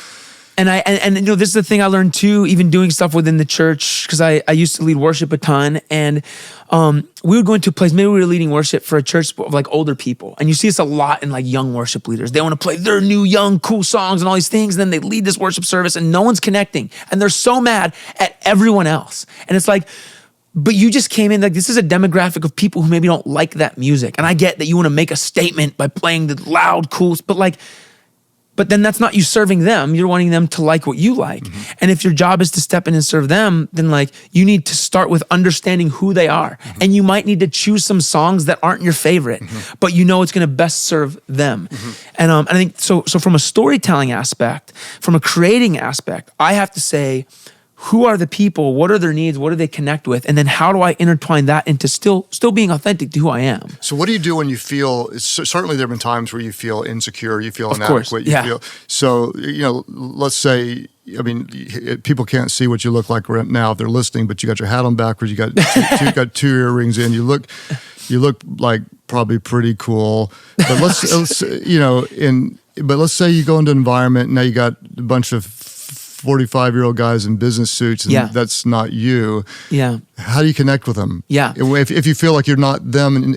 And this is the thing I learned too, even doing stuff within the church, because I used to lead worship a ton. And we would go into a place, maybe we were leading worship for a church of like older people. And you see this a lot in like young worship leaders. They want to play their new, young, cool songs and all these things. And then they lead this worship service and no one's connecting. And they're so mad at everyone else. And it's like, but you just came in, like this is a demographic of people who maybe don't like that music. And I get that you want to make a statement by playing the loud, cool, but like, But then that's not you serving them. You're wanting them to like what you like. And if your job is to step in and serve them, then like you need to start with understanding who they are. And you might need to choose some songs that aren't your favorite, but you know it's going to best serve them. And I think so from a storytelling aspect, from a creating aspect, I have to say, who are the people? What are their needs? What do they connect with? And then how do I intertwine that into still being authentic to who I am? So what do you do when you feel, certainly there have been times where you feel insecure, you feel inadequate, you feel, so, let's say, I mean, people can't see what you look like right now if they're listening, but you got your hat on backwards, you got two earrings in, you look like probably pretty cool. But let's say you go into an environment, now you got a bunch of 45-year-old guys in business suits, and that's not you. Yeah. How do you connect with them? Yeah. If you feel like you're not them,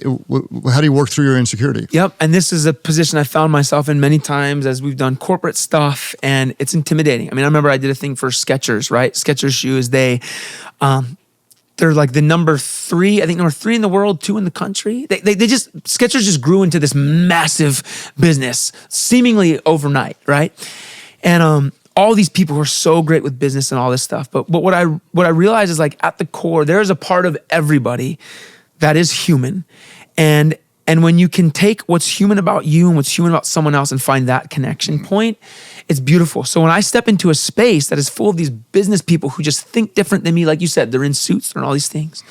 how do you work through your insecurity? Yep. And this is a position I found myself in many times as we've done corporate stuff, and it's intimidating. I mean, I remember I did a thing for Skechers, right? Skechers shoes, they're like the number 3 in the world, 2 in the country. Skechers just grew into this massive business, seemingly overnight, right? And all these people who are so great with business and all this stuff. But what I realize is like at the core, there is a part of everybody that is human. And when you can take what's human about you and what's human about someone else and find that connection point, it's beautiful. So when I step into a space that is full of these business people who just think different than me, like you said, they're in suits, they're in all these things.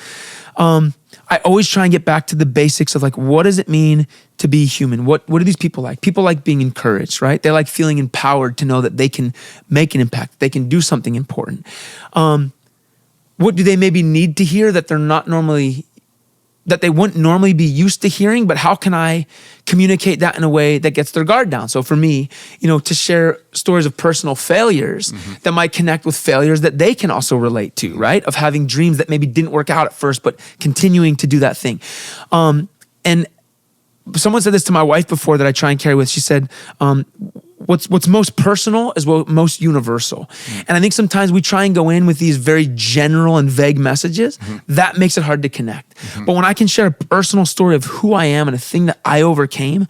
I always try and get back to the basics of like, what does it mean to be human? What do these people like? People like being encouraged, right? They like feeling empowered to know that they can make an impact, they can do something important. What do they maybe need to hear that that they wouldn't normally be used to hearing, but how can I communicate that in a way that gets their guard down? So for me, to share stories of personal failures that might connect with failures that they can also relate to, right? Of having dreams that maybe didn't work out at first, but continuing to do that thing. And someone said this to my wife before that I try and carry with. She said, what's most personal is what most universal. And I think sometimes we try and go in with these very general and vague messages. That makes it hard to connect. But when I can share a personal story of who I am and a thing that I overcame,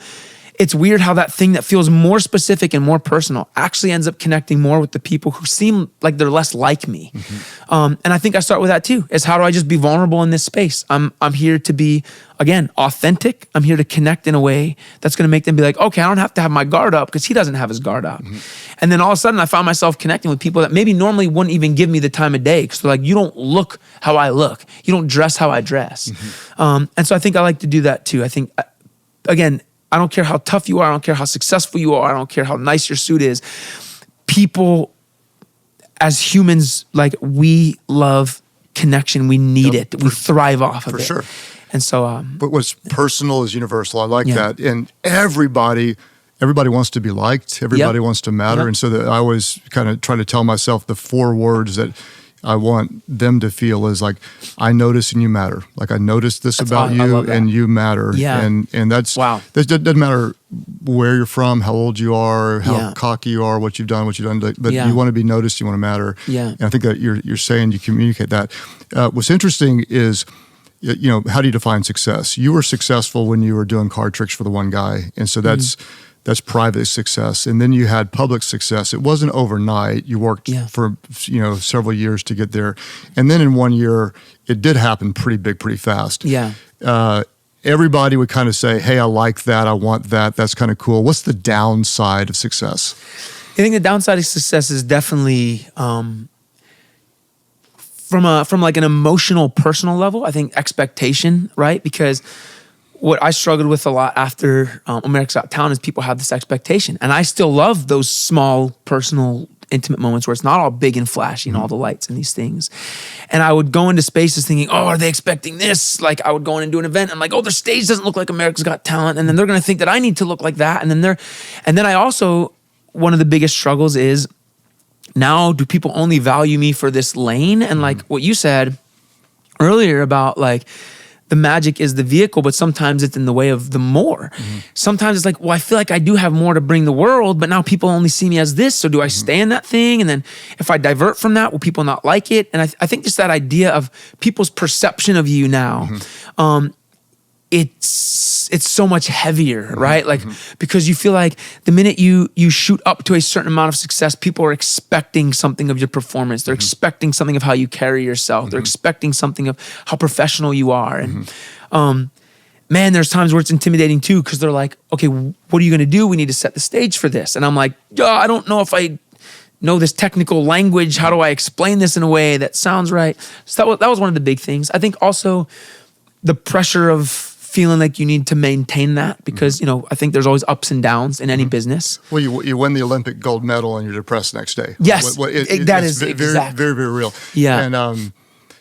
it's weird how that thing that feels more specific and more personal actually ends up connecting more with the people who seem like they're less like me. And I think I start with that too, is how do I just be vulnerable in this space? I'm here to be, again, authentic. I'm here to connect in a way that's going to make them be like, okay, I don't have to have my guard up because he doesn't have his guard up. And then all of a sudden I found myself connecting with people that maybe normally wouldn't even give me the time of day because they're like, you don't look how I look. You don't dress how I dress. And so I think I like to do that too. I think, again, I don't care how tough you are. I don't care how successful you are. I don't care how nice your suit is. People, as humans, like we love connection. We need it. We thrive off of it. For sure. And so, but what's personal is universal. I like that. And everybody wants to be liked. Everybody wants to matter. And so that I always kind of try to tell myself the 4 words that I want them to feel is like, I notice and you matter. Like I noticed this about you and you matter. Yeah. And that's, that doesn't matter where you're from, how old you are, how cocky you are, what you've done, but you want to be noticed, you want to matter. Yeah. And I think that you're saying you communicate that. What's interesting is, how do you define success? You were successful when you were doing card tricks for the one guy. And so that's private success. And then you had public success. It wasn't overnight. You worked for, several years to get there. And then in 1 year, it did happen pretty big, pretty fast. Yeah. Everybody would kind of say, hey, I like that. I want that. That's kind of cool. What's the downside of success? I think the downside of success is definitely, from like an emotional, personal level, I think expectation, right? Because what I struggled with a lot after America's Got Talent is people have this expectation. And I still love those small, personal, intimate moments where it's not all big and flashy and all the lights and these things. And I would go into spaces thinking, oh, are they expecting this? Like I would go in and do an event. I'm like, oh, their stage doesn't look like America's Got Talent. And then they're going to think that I need to look like that. And then I also, one of the biggest struggles is now do people only value me for this lane? And like what you said earlier about like, the magic is the vehicle, but sometimes it's in the way of the more. Sometimes it's like, well, I feel like I do have more to bring the world, but now people only see me as this. So do I stay in that thing? And then if I divert from that, will people not like it? And I think just that idea of people's perception of you now, it's so much heavier, right? Like, because you feel like the minute you shoot up to a certain amount of success, people are expecting something of your performance. They're expecting something of how you carry yourself. They're expecting something of how professional you are. And man, there's times where it's intimidating too, because they're like, okay, what are you going to do? We need to set the stage for this. And I'm like, I don't know if I know this technical language. How do I explain this in a way that sounds right? So that was one of the big things. I think also the pressure of feeling like you need to maintain that, because, I think there's always ups and downs in any business. Well, you win the Olympic gold medal and you're depressed the next day. Yes, that is very, exact. very, very real. Yeah. And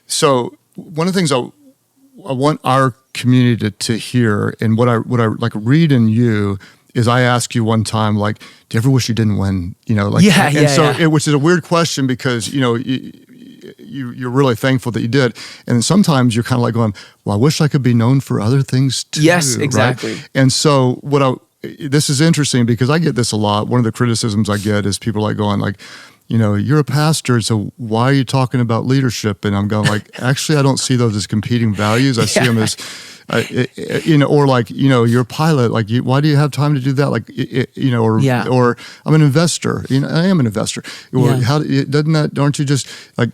so one of the things I want our community to hear, and what I like read in you, is I asked you one time, like, do you ever wish you didn't win? Which is a weird question, because, you're really thankful that you did. And sometimes you're kind of like going, well, I wish I could be known for other things too. Yes, exactly. Right? And so this is interesting, because I get this a lot. One of the criticisms I get is people like going like, you're a pastor, so why are you talking about leadership? And I'm going like, actually, I don't see those as competing values. I see them as, or like, you're a pilot. Like, why do you have time to do that? Like, or I'm an investor. I am an investor. Or aren't you just like,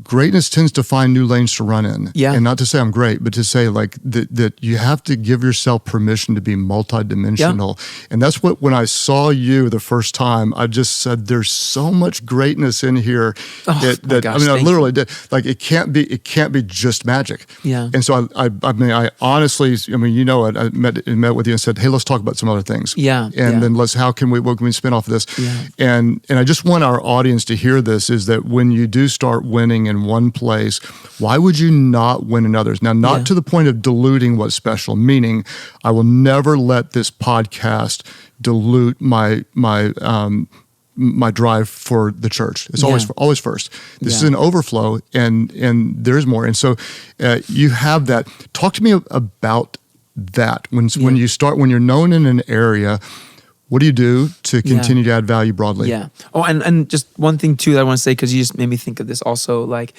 greatness tends to find new lanes to run in. Yeah. And not to say I'm great, but to say like that you have to give yourself permission to be multidimensional. Yeah. And that's what, when I saw you the first time, I just said, there's so much greatness in here I literally did. Like, it can't be just magic. Yeah. And so I honestly, I met with you and said, hey, let's talk about some other things. Yeah. And then what can we spin off of this? Yeah. And I just want our audience to hear this, is that when you do start winning in one place, why would you not win in others? Now, not to the point of diluting what's special, meaning I will never let this podcast dilute my drive for the church. It's always first. This is an overflow, and there's more. And so you have that. Talk to me about that. When you're known in an area, what do you do to continue to add value broadly? Yeah. Oh, and just one thing too that I want to say, because you just made me think of this also. Like,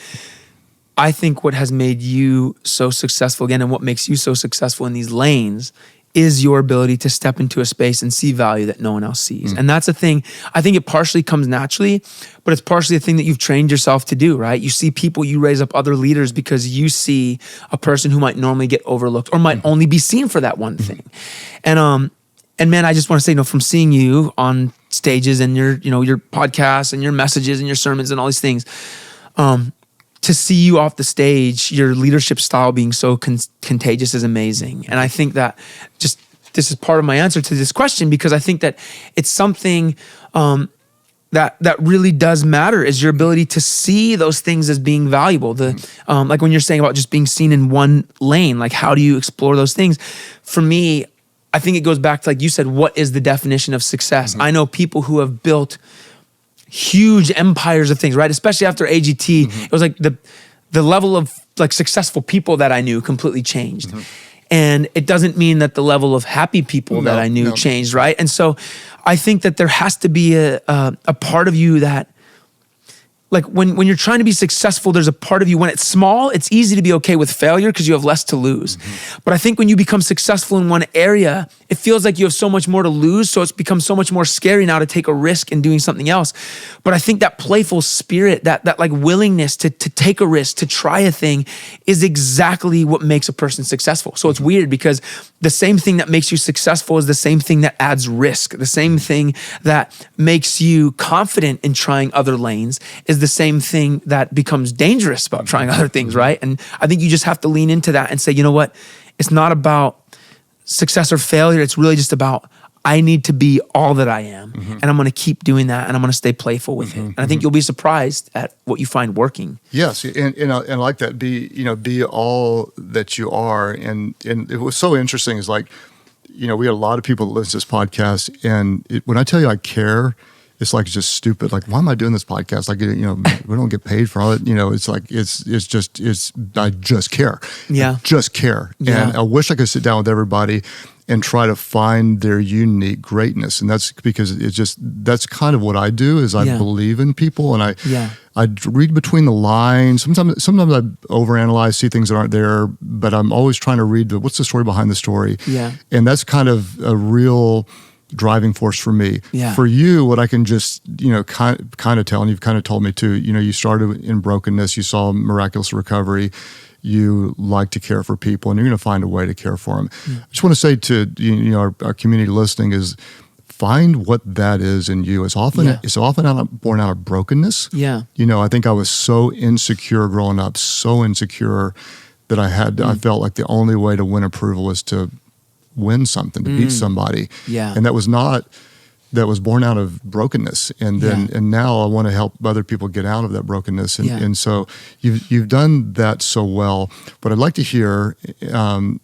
I think what has made you so successful again, and what makes you so successful in these lanes, is your ability to step into a space and see value that no one else sees. And that's a thing. I think it partially comes naturally, but it's partially a thing that you've trained yourself to do, right? You see people, you raise up other leaders because you see a person who might normally get overlooked or might only be seen for that one thing. And man, I just want to say, from seeing you on stages and your podcasts and your messages and your sermons and all these things, to see you off the stage, your leadership style being so contagious is amazing. And I think that this is part of my answer to this question, because I think that it's something that really does matter, is your ability to see those things as being valuable. Like when you're saying about just being seen in one lane, like how do you explore those things? For me, I think it goes back to, like you said, what is the definition of success? I know people who have built huge empires of things, right? Especially after AGT, it was like the level of like successful people that I knew completely changed. And it doesn't mean that the level of happy people that I knew changed, right? And so I think that there has to be a part of you that, like when you're trying to be successful, there's a part of you, when it's small, it's easy to be okay with failure because you have less to lose. But I think when you become successful in one area, it feels like you have so much more to lose. So it's become so much more scary now to take a risk in doing something else. But I think that playful spirit, that like willingness to take a risk, to try a thing, is exactly what makes a person successful. So it's weird, because the same thing that makes you successful is the same thing that adds risk. The same thing that makes you confident in trying other lanes is the same thing that becomes dangerous about trying other things, right? And I think you just have to lean into that and say, you know what? It's not about success or failure. It's really just about, I need to be all that I am. And I'm going to keep doing that, and I'm going to stay playful with it. And I think you'll be surprised at what you find working. Yes. And I like that. Be all that you are. And it was so interesting, is like, we had a lot of people that listen to this podcast, and when I tell you I care, it's like just stupid. Like, why am I doing this podcast? Like, we don't get paid for all it. It's like, I just care. Yeah. I just care. Yeah. And I wish I could sit down with everybody and try to find their unique greatness. And that's because that's kind of what I do, is I believe in people, and I read between the lines. Sometimes I overanalyze, see things that aren't there, but I'm always trying to read what's the story behind the story. Yeah. And that's kind of a real driving force for me. Yeah. For you, what I can just, kind of tell, and you've kind of told me too, you started in brokenness, you saw miraculous recovery, you like to care for people, and you're going to find a way to care for them. I just want to say to our community listening is, find what that is in you. It's often born out of brokenness. Yeah. I think I was so insecure growing up, so insecure that I felt like the only way to win approval was to win something, to beat somebody. Yeah. And that was born out of brokenness. And then and now I want to help other people get out of that brokenness. And so you've done that so well. But I'd like to hear,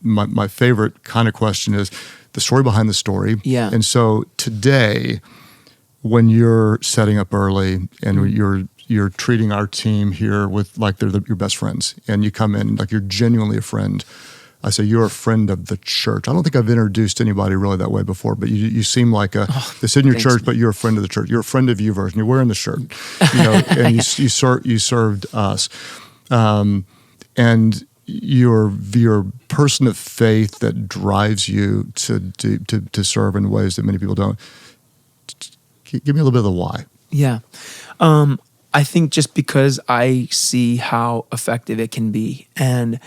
my favorite kind of question is the story behind the story. Yeah. And so today, when you're setting up early and you're treating our team here with like they're your best friends, and you come in like you're genuinely a friend, I say you're a friend of the church. I don't think I've introduced anybody really that way before, but you seem like this in your church, but you're a friend of the church. You're a friend of you version. You're wearing the shirt, and you served us, and you're a person of faith that drives you to serve in ways that many people don't. Give me a little bit of the why. Yeah. I think just because I see how effective it can be. And,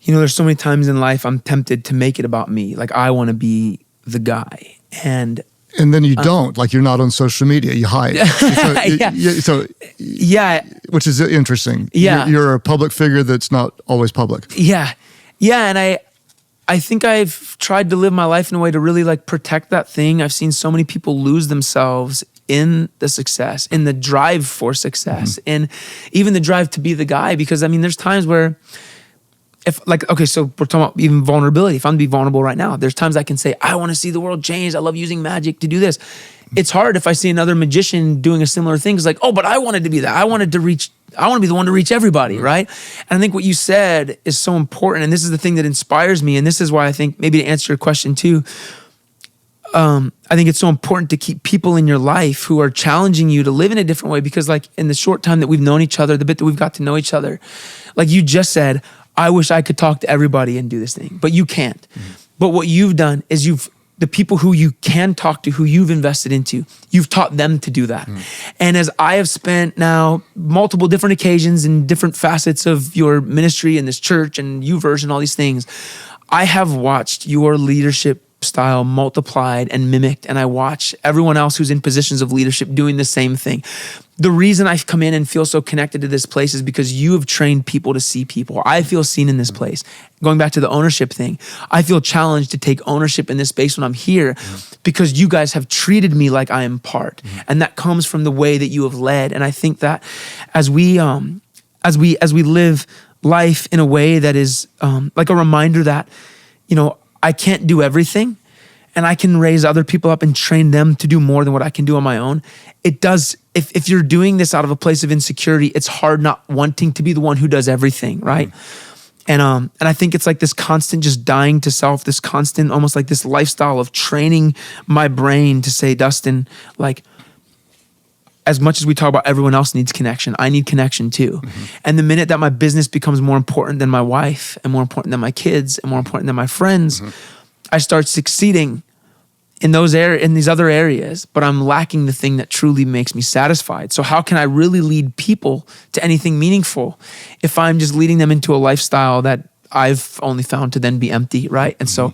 there's so many times in life I'm tempted to make it about me. Like I want to be the guy. And then you don't, like you're not on social media, you hide. Which is interesting. Yeah. You're a public figure that's not always public. Yeah. Yeah. And I think I've tried to live my life in a way to really like protect that thing. I've seen so many people lose themselves in the success, in the drive for success, and even the drive to be the guy. Because there's times where so we're talking about even vulnerability. If I'm to be vulnerable right now, there's times I can say, I want to see the world change. I love using magic to do this. It's hard if I see another magician doing a similar thing. It's like, oh, but I wanted to be that. I want to be the one to reach everybody, right? And I think what you said is so important. And this is the thing that inspires me. And this is why I think, maybe to answer your question too, I think it's so important to keep people in your life who are challenging you to live in a different way. Because like in the short time that we've known each other, the bit that we've got to know each other, like you just said, I wish I could talk to everybody and do this thing, but you can't. But what you've done is the people who you can talk to, who you've invested into, you've taught them to do that. And as I have spent now multiple different occasions in different facets of your ministry and this church and YouVersion, all these things, I have watched your leadership style multiplied and mimicked, and I watch everyone else who's in positions of leadership doing the same thing. The reason I've come in and feel so connected to this place is because you have trained people to see people. I feel seen in this place. Going back to the ownership thing, I feel challenged to take ownership in this space when I'm here because you guys have treated me like I am part. And that comes from the way that you have led. And I think that as we live life in a way that is like a reminder that, I can't do everything, and I can raise other people up and train them to do more than what I can do on my own. It does, if you're doing this out of a place of insecurity, it's hard not wanting to be the one who does everything, right? And I think it's like this constant just dying to self, this constant, almost like this lifestyle of training my brain to say, Dustin, like, as much as we talk about everyone else needs connection, I need connection too. And the minute that my business becomes more important than my wife and more important than my kids and more important than my friends, I start succeeding in these other areas, but I'm lacking the thing that truly makes me satisfied. So how can I really lead people to anything meaningful if I'm just leading them into a lifestyle that I've only found to then be empty, right? And so,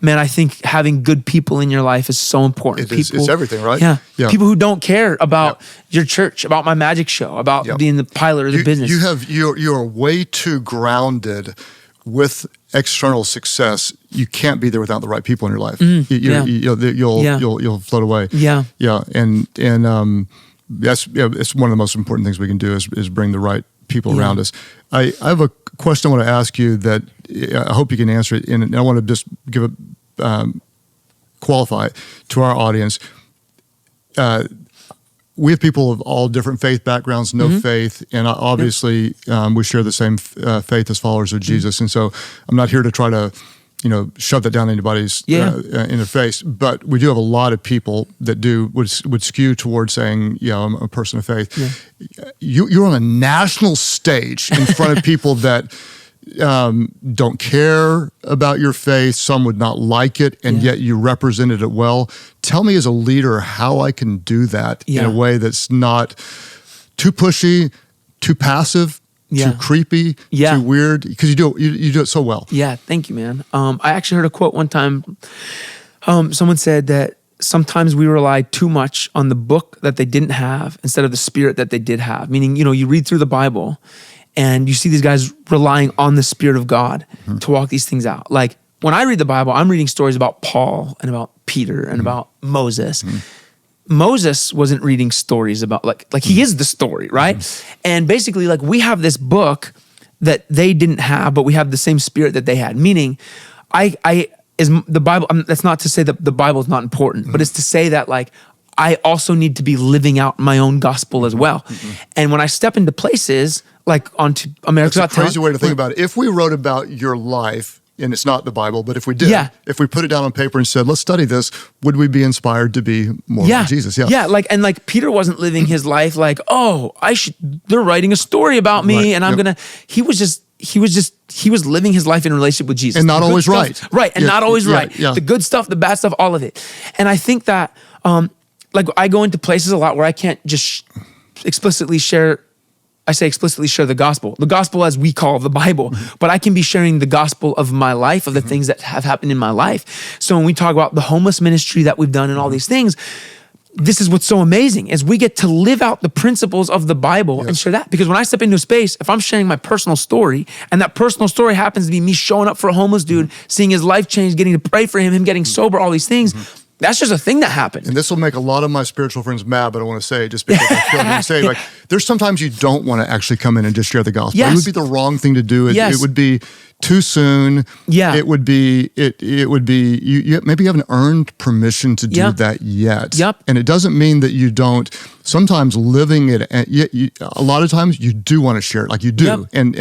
man, I think having good people in your life is so important. It's everything, right? Yeah. People who don't care about your church, about my magic show, about being the pilot of the business. You're way too grounded with external success. You can't be there without the right people in your life. You'll float away. Yeah. And that's it's one of the most important things we can do is bring the right people around us. I have a question I want to ask you that I hope you can answer it, and I want to just give qualify it to our audience. We have people of all different faith backgrounds, no faith, and obviously we share the same faith as followers of Jesus. And so I'm not here to try to shove that down anybody's in their face. But we do have a lot of people that would skew towards saying, I'm a person of faith. Yeah. You're on a national stage in front of people that don't care about your faith. Some would not like it, and yet you represented it well. Tell me as a leader how I can do that in a way that's not too pushy, too passive, too creepy, too weird, because you do it so well. Yeah, thank you, man. I actually heard a quote one time. Someone said that sometimes we rely too much on the book that they didn't have instead of the spirit that they did have. Meaning, you read through the Bible and you see these guys relying on the Spirit of God to walk these things out. Like when I read the Bible, I'm reading stories about Paul and about Peter and about Moses. Moses wasn't reading stories about like he is the story, right? And basically like we have this book that they didn't have, but we have the same spirit that they had. Meaning is the Bible, that's not to say that the Bible is not important, but it's to say that like I also need to be living out my own gospel as well. And when I step into places like onto America's Got Talent. That's a crazy way to think about it. If we wrote about your life, and it's not the Bible, but if we did, if we put it down on paper and said, let's study this, would we be inspired to be more like Jesus? Yeah. Like Peter wasn't living his life like, they're writing a story about me and I'm gonna, he was living his life in relationship with Jesus. And not always right. Right, and not always right. The good stuff, the bad stuff, all of it. And I think that, like I go into places a lot where I can't just explicitly share the gospel as we call the Bible, but I can be sharing the gospel of my life, of the things that have happened in my life. So when we talk about the homeless ministry that we've done and all these things, this is what's so amazing is we get to live out the principles of the Bible and share that. Because when I step into a space, if I'm sharing my personal story and that personal story happens to be me showing up for a homeless dude, seeing his life change, getting to pray for him getting sober, all these things, that's just a thing that happened. And this will make a lot of my spiritual friends mad, but I want to say, just because I feel like say, like, there's sometimes you don't want to actually come in and just share the gospel. It would be the wrong thing to do. It would be too soon. It would be, you maybe you haven't earned permission to do that yet. And it doesn't mean that you don't, sometimes living it, a lot of times you do want to share it, like you do. And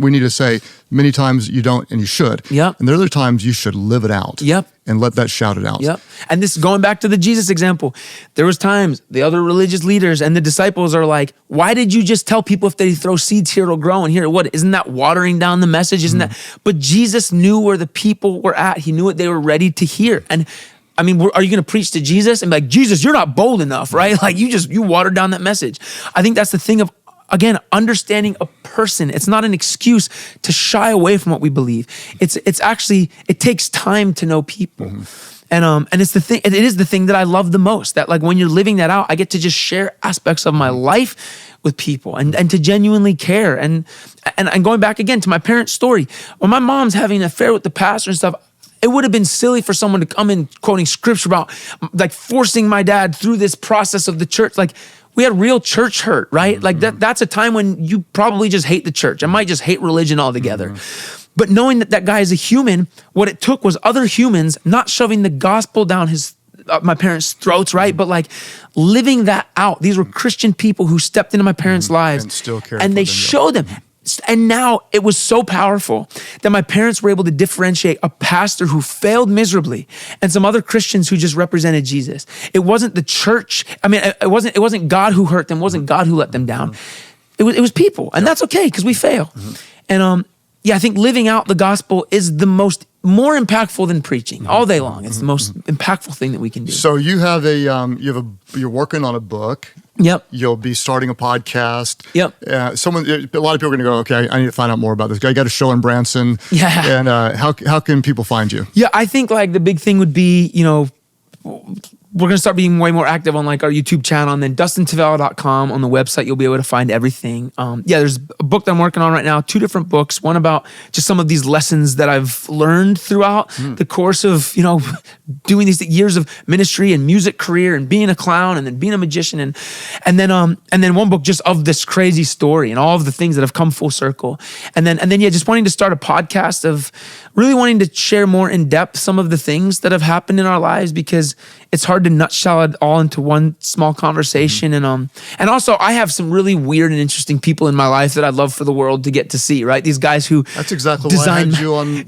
we need to say, many times you don't and you should. And there are other times you should live it out. And let that shout it out. And this, going back to the Jesus example, there was times the other religious leaders and the disciples are like, why did you just tell people if they throw seeds here, it'll grow, and here, what? Isn't that watering down the message? Isn't that? But Jesus knew where the people were at. He knew what they were ready to hear. And I mean, are you going to preach to Jesus and be like, Jesus, you're not bold enough, right? Like you watered down that message. I think that's the thing of, again, understanding a person. It's not an excuse to shy away from what we believe. It's actually, it takes time to know people. And it's the thing, it is the thing that I love the most, that like when you're living that out, I get to just share aspects of my life with people and to genuinely care. And going back again to my parents' story, when my mom's having an affair with the pastor and stuff, it would have been silly for someone to come in quoting scripture about like forcing my dad through this process of the church. Like, we had real church hurt, right? Like that's a time when you probably just hate the church. I might just hate religion altogether. But knowing that guy is a human, what it took was other humans not shoving the gospel down my parents' throats, right? But like living that out. These were Christian people who stepped into my parents' lives and still cared and they showed them. And now it was so powerful that my parents were able to differentiate a pastor who failed miserably and some other Christians who just represented Jesus. It wasn't the church. I mean, it wasn't God who hurt them. It wasn't God who let them down. It was people, and that's okay because we fail. And I think living out the gospel is the more impactful than preaching all day long. It's the most impactful thing that we can do. So you have you're working on a book. You'll be starting a podcast. A lot of people are going to go, okay, I need to find out more about this guy. You got a show in Branson. And how can people find you? I think like the big thing would be, we're going to start being way more active on like our YouTube channel, and then DustinTavella.com on the website. You'll be able to find everything. There's a book that I'm working on right now, 2 different books. One about just some of these lessons that I've learned throughout the course of, doing these years of ministry and music career and being a clown and then being a magician. And then one book just of this crazy story and all of the things that have come full circle. And then just wanting to start a podcast of really wanting to share more in depth some of the things that have happened in our lives, because it's hard to nutshell it all into one small conversation. And also I have some really weird and interesting people in my life that I'd love for the world to get to see, right? These guys who That's exactly why I had you on.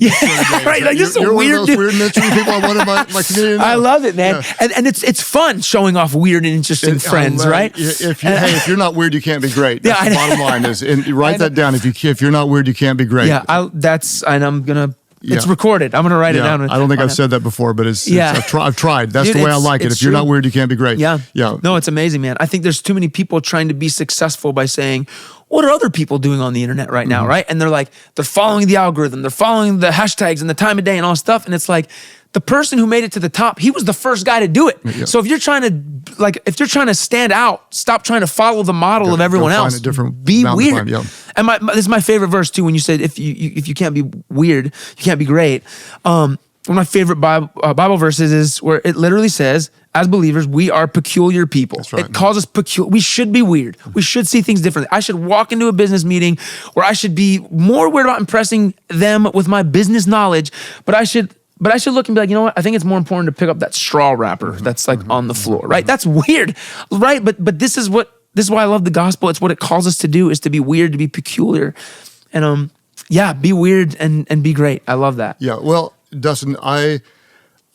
Right? Like, you're one of those weird and interesting people I wanted my community to know. I love it, man. Yeah. And it's fun showing off weird and interesting friends, right? If you're not weird, you can't be great. That's the bottom line is, and write that down. If you're not weird, you can't be great. Yeah, I'm gonna. It's recorded. I'm gonna write it down. I don't think I've said that before, but I've tried. That's the way I like it. If you're not weird, you can't be great. Yeah. No, it's amazing, man. I think there's too many people trying to be successful by saying, what are other people doing on the internet right now, right? And they're following the algorithm, they're following the hashtags and the time of day and all stuff, and it's like, the person who made it to the top, he was the first guy to do it. Yeah. So if you're trying to stand out, stop trying to follow the model of everyone else. Be weird. And this is my favorite verse too. When you said if you can't be weird, you can't be great. One of my favorite Bible verses is where it literally says, as believers, we are peculiar people. That's right. It calls us peculiar. We should be weird. We should see things differently. I should walk into a business meeting where I should be more weird about impressing them with my business knowledge, but I should look and be like, you know what? I think it's more important to pick up that straw wrapper that's like on the floor, right? That's weird, right? But this is why I love the gospel. It's what it calls us to do, is to be weird, to be peculiar, and be weird and be great. I love that. Yeah. Well, Dustin, I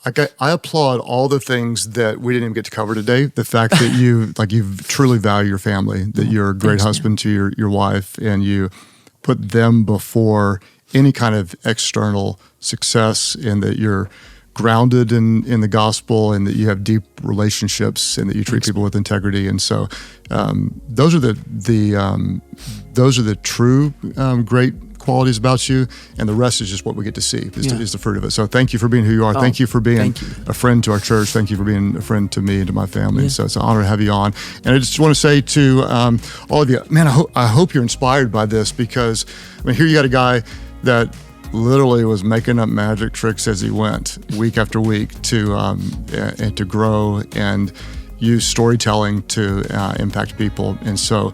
applaud all the things that we didn't even get to cover today. The fact that you truly value your family, that you're a great husband to your wife, and you put them before any kind of external success, and that you're grounded in the gospel, and that you have deep relationships, and that you treat people with integrity. And so those are the true great qualities about you, and the rest is just what we get to see is the fruit of it. So thank you for being who you are. Thank you for being a friend to our church. Thank you for being a friend to me and to my family. So it's an honor to have you on. And I just want to say to all of you, man, I hope you're inspired by this, because here you got a guy that literally was making up magic tricks as he went, week after week, and to grow and use storytelling to impact people. And so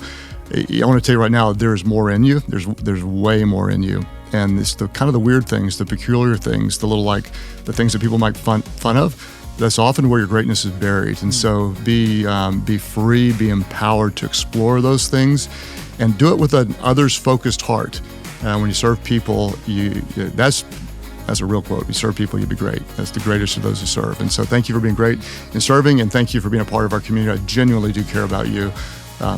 I want to tell you right now, there's more in you. There's way more in you. And it's the kind of the weird things, the peculiar things, the things that people make fun of. That's often where your greatness is buried. And so be free, be empowered to explore those things, and do it with an others-focused heart. When you serve people, that's a real quote. You serve people, you'll be great. That's the greatest of those who serve. And so thank you for being great in serving, and thank you for being a part of our community. I genuinely do care about you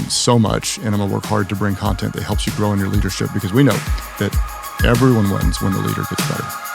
so much, and I'm going to work hard to bring content that helps you grow in your leadership, because we know that everyone wins when the leader gets better.